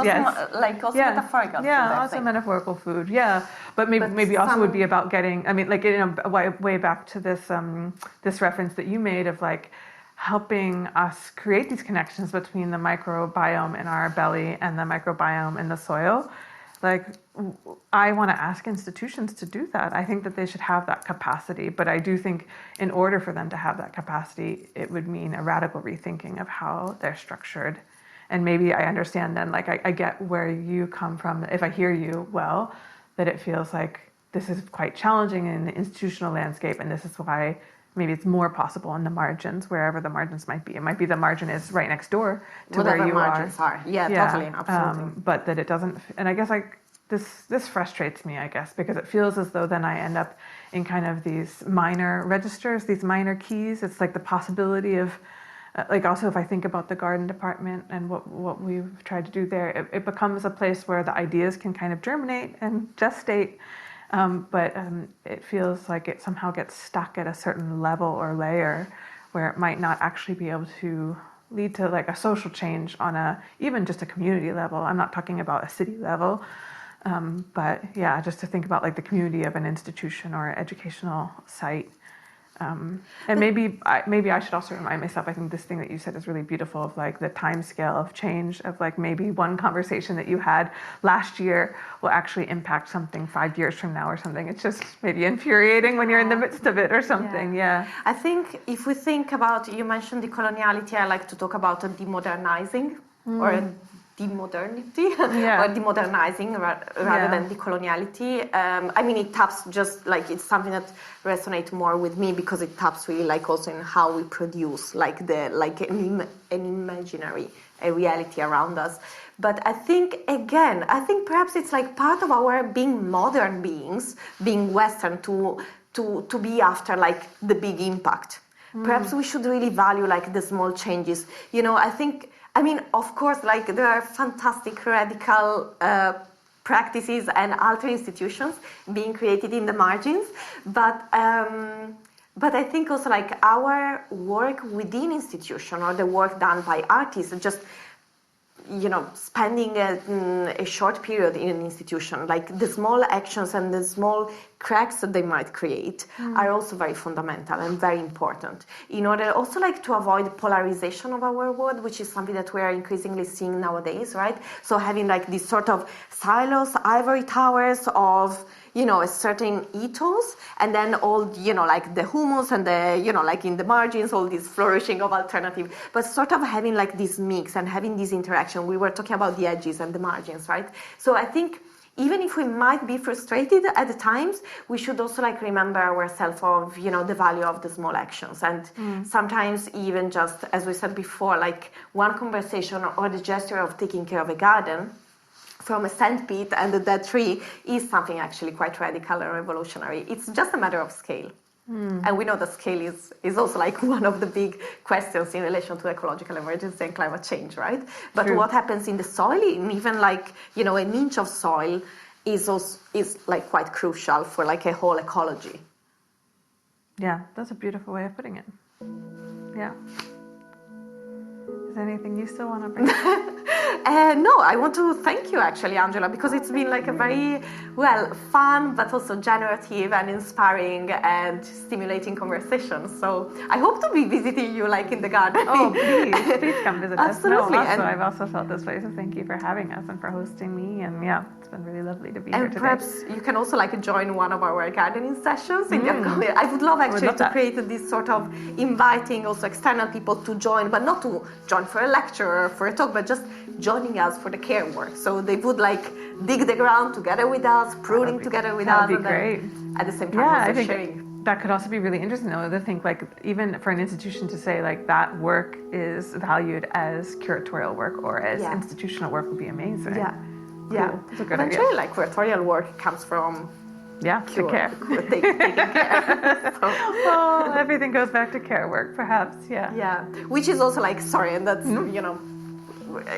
like also metaphorical food. Yeah, also metaphorical food. Yeah, but maybe also would be about getting. I mean, like way back to this this reference that you made of like helping us create these connections between the microbiome in our belly and the microbiome in the soil. Like, I want to ask institutions to do that. I think that they should have that capacity, but I do think in order for them to have that capacity, it would mean a radical rethinking of how they're structured. And maybe I understand then, like, I get where you come from, if I hear you well, that it feels like this is quite challenging in the institutional landscape, and this is why maybe it's more possible in the margins, wherever the margins might be. It might be the margin is right next door to whatever where you margins are. Yeah, totally, absolutely. But that it doesn't, and I guess like this frustrates me, I guess, because it feels as though then I end up in kind of these minor registers, these minor keys. It's like the possibility of, like also if I think about the garden department and what we've tried to do there, it becomes a place where the ideas can kind of germinate and gestate. But it feels like it somehow gets stuck at a certain level or layer where it might not actually be able to lead to like a social change on even just a community level. I'm not talking about a city level, but yeah, just to think about like the community of an institution or educational site. And maybe I should also remind myself, I think this thing that you said is really beautiful, of like the time scale of change, of like maybe one conversation that you had last year will actually impact something 5 years from now or something. It's just maybe infuriating when you're in the midst of it or something. Yeah. I think if we think about, you mentioned decoloniality, I like to talk about a demodernizing or a demodernity or demodernizing rather than decoloniality. I mean, it taps just like, it's something that resonates more with me because it taps really like also in how we produce like an imaginary reality around us. But I think perhaps it's like part of our being modern beings, being Western, to be after like the big impact. Perhaps we should really value like the small changes. You know, I mean, of course, like there are fantastic radical practices and alter institutions being created in the margins, but I think also like our work within institution or the work done by artists, just spending a short period in an institution, like the small actions and the small cracks that they might create are also very fundamental and very important in order also like to avoid polarization of our world, which is something that we are increasingly seeing nowadays, right? So having like these sort of silos, ivory towers of a certain ethos, and then all, like the humus and the, like in the margins, all this flourishing of alternative, but sort of having like this mix and having this interaction. We were talking about the edges and the margins, right? So I think even if we might be frustrated at the times, we should also like remember ourselves of, the value of the small actions. And sometimes even just, as we said before, like one conversation or the gesture of taking care of a garden from a sandpit and a dead tree is something actually quite radical and revolutionary. It's just a matter of scale. And we know that scale is also like one of the big questions in relation to ecological emergency and climate change, right? But what happens in the soil, even like, an inch of soil is like quite crucial for like a whole ecology. Yeah, that's a beautiful way of putting it. Yeah. Is there anything you still want to bring up? No, I want to thank you actually, Angela, because it's been like a very, fun but also generative and inspiring and stimulating conversation. So I hope to be visiting you like in the garden. Oh, please come visit us. Absolutely. No, I've also felt this way, so thank you for having us and for hosting me. And yeah, it's been really lovely to be here today. And perhaps you can also like join one of our gardening sessions in the upcoming. I would love actually to create this sort of inviting also external people to join, but not to join for a lecture or for a talk, but just joining us for the care work. So they would like dig the ground together with us, pruning together with us, and great. At the same time also sharing. That could also be really interesting though, to think like even for an institution to say like that work is valued as curatorial work or as institutional work would be amazing. Yeah. Cool. Yeah. That's a good idea. Eventually like curatorial work comes from taking care. Taking care. Well, everything goes back to care work, perhaps. Yeah. Which is also like, and that's,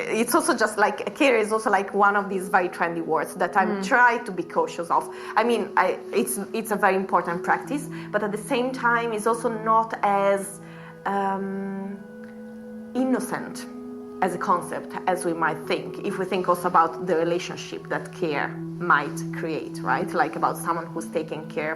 it's also just like, care is also like one of these very trendy words that I'm trying to be cautious of. I mean, it's a very important practice, but at the same time, it's also not as innocent as a concept as we might think, if we think also about the relationship that care might create, right? Like about someone who's taking care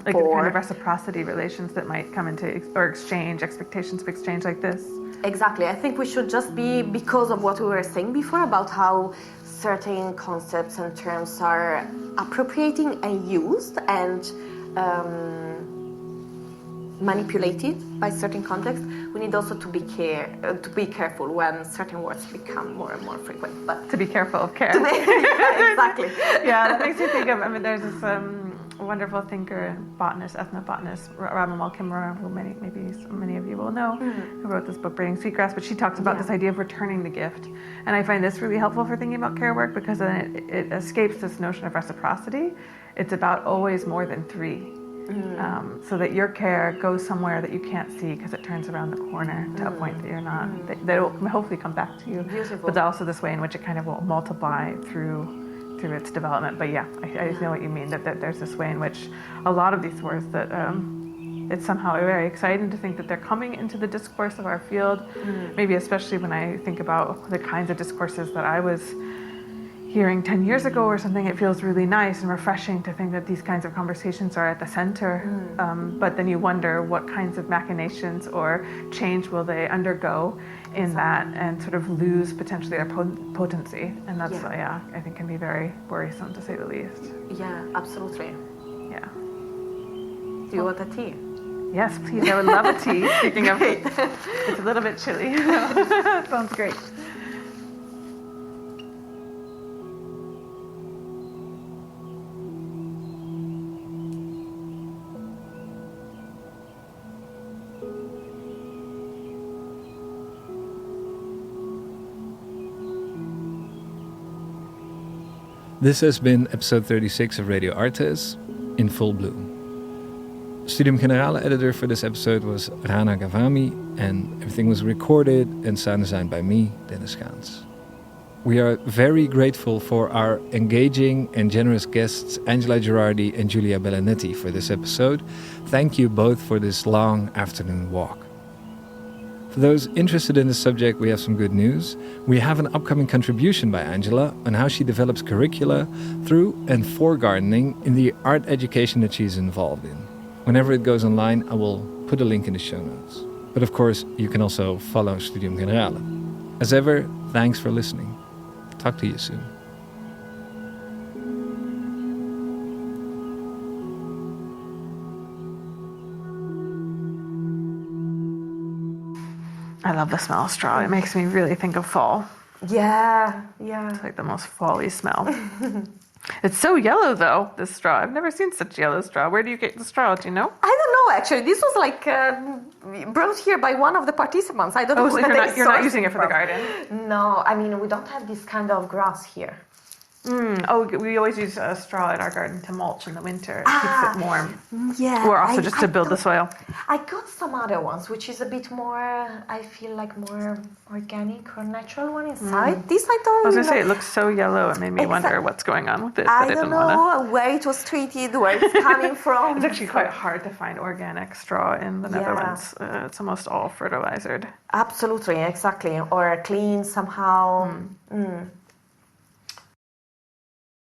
like the kind of reciprocity relations that might come into, or exchange, expectations of exchange like this. Exactly. I think we should just be, because of what we were saying before about how certain concepts and terms are appropriating and used and manipulated by certain contexts, we need also to be careful when certain words become more and more frequent. But to be careful of care. Exactly. Yeah, that makes me think of, there's this wonderful thinker, botanist, ethnobotanist, Ramal Kimmerer, who many of you will know, who wrote this book, Braiding Sweetgrass, but she talks about this idea of returning the gift. And I find this really helpful for thinking about care work because then it escapes this notion of reciprocity. It's about always more than three. So that your care goes somewhere that you can't see because it turns around the corner to a point that you're not, that will hopefully come back to you. Beautiful. But also this way in which it kind of will multiply through its development. But yeah, I know what you mean, that there's this way in which a lot of these words that it's somehow very exciting to think that they're coming into the discourse of our field, maybe especially when I think about the kinds of discourses that I was hearing 10 years ago or something. It feels really nice and refreshing to think that these kinds of conversations are at the center, but then you wonder what kinds of machinations or change will they undergo in that and sort of lose potentially their potency, and that's I think can be very worrisome to say the least. Yeah, absolutely. Yeah. Do you want a tea? Yes, please. I would love a tea. Speaking of, it's a little bit chilly. Sounds great. This has been episode 36 of Radio Artes, in full bloom. Studium Generale editor for this episode was Rana Gavami, and everything was recorded and sound designed by me, Dennis Gaans. We are very grateful for our engaging and generous guests, Angela Jerardi and Giulia Bellinetti, for this episode. Thank you both for this long afternoon walk. For those interested in the subject, we have some good news. We have an upcoming contribution by Angela on how she develops curricula through and for gardening in the art education that she's involved in. Whenever it goes online, I will put a link in the show notes. But of course, you can also follow Studium Generale. As ever, thanks for listening. Talk to you soon. I love the smell of straw. It makes me really think of fall. Yeah. It's like the most fall-y smell. It's so yellow, though, this straw. I've never seen such yellow straw. Where do you get the straw? Do you know? I don't know, actually. This was like brought here by one of the participants. I don't know. So you're not using it for the garden? No, I mean, we don't have this kind of grass here. We always use straw in our garden to mulch in the winter. It keeps it warm. Yeah. Or also just to build the soil. I got some other ones, which is a bit more, I feel like more organic or natural one inside. This I don't I was know. going to say, it looks so yellow. It made me wonder what's going on with it. I don't know where it was treated, where it's coming from. It's actually quite hard to find organic straw in the Netherlands. It's almost all fertilized. Absolutely, exactly. Or clean somehow.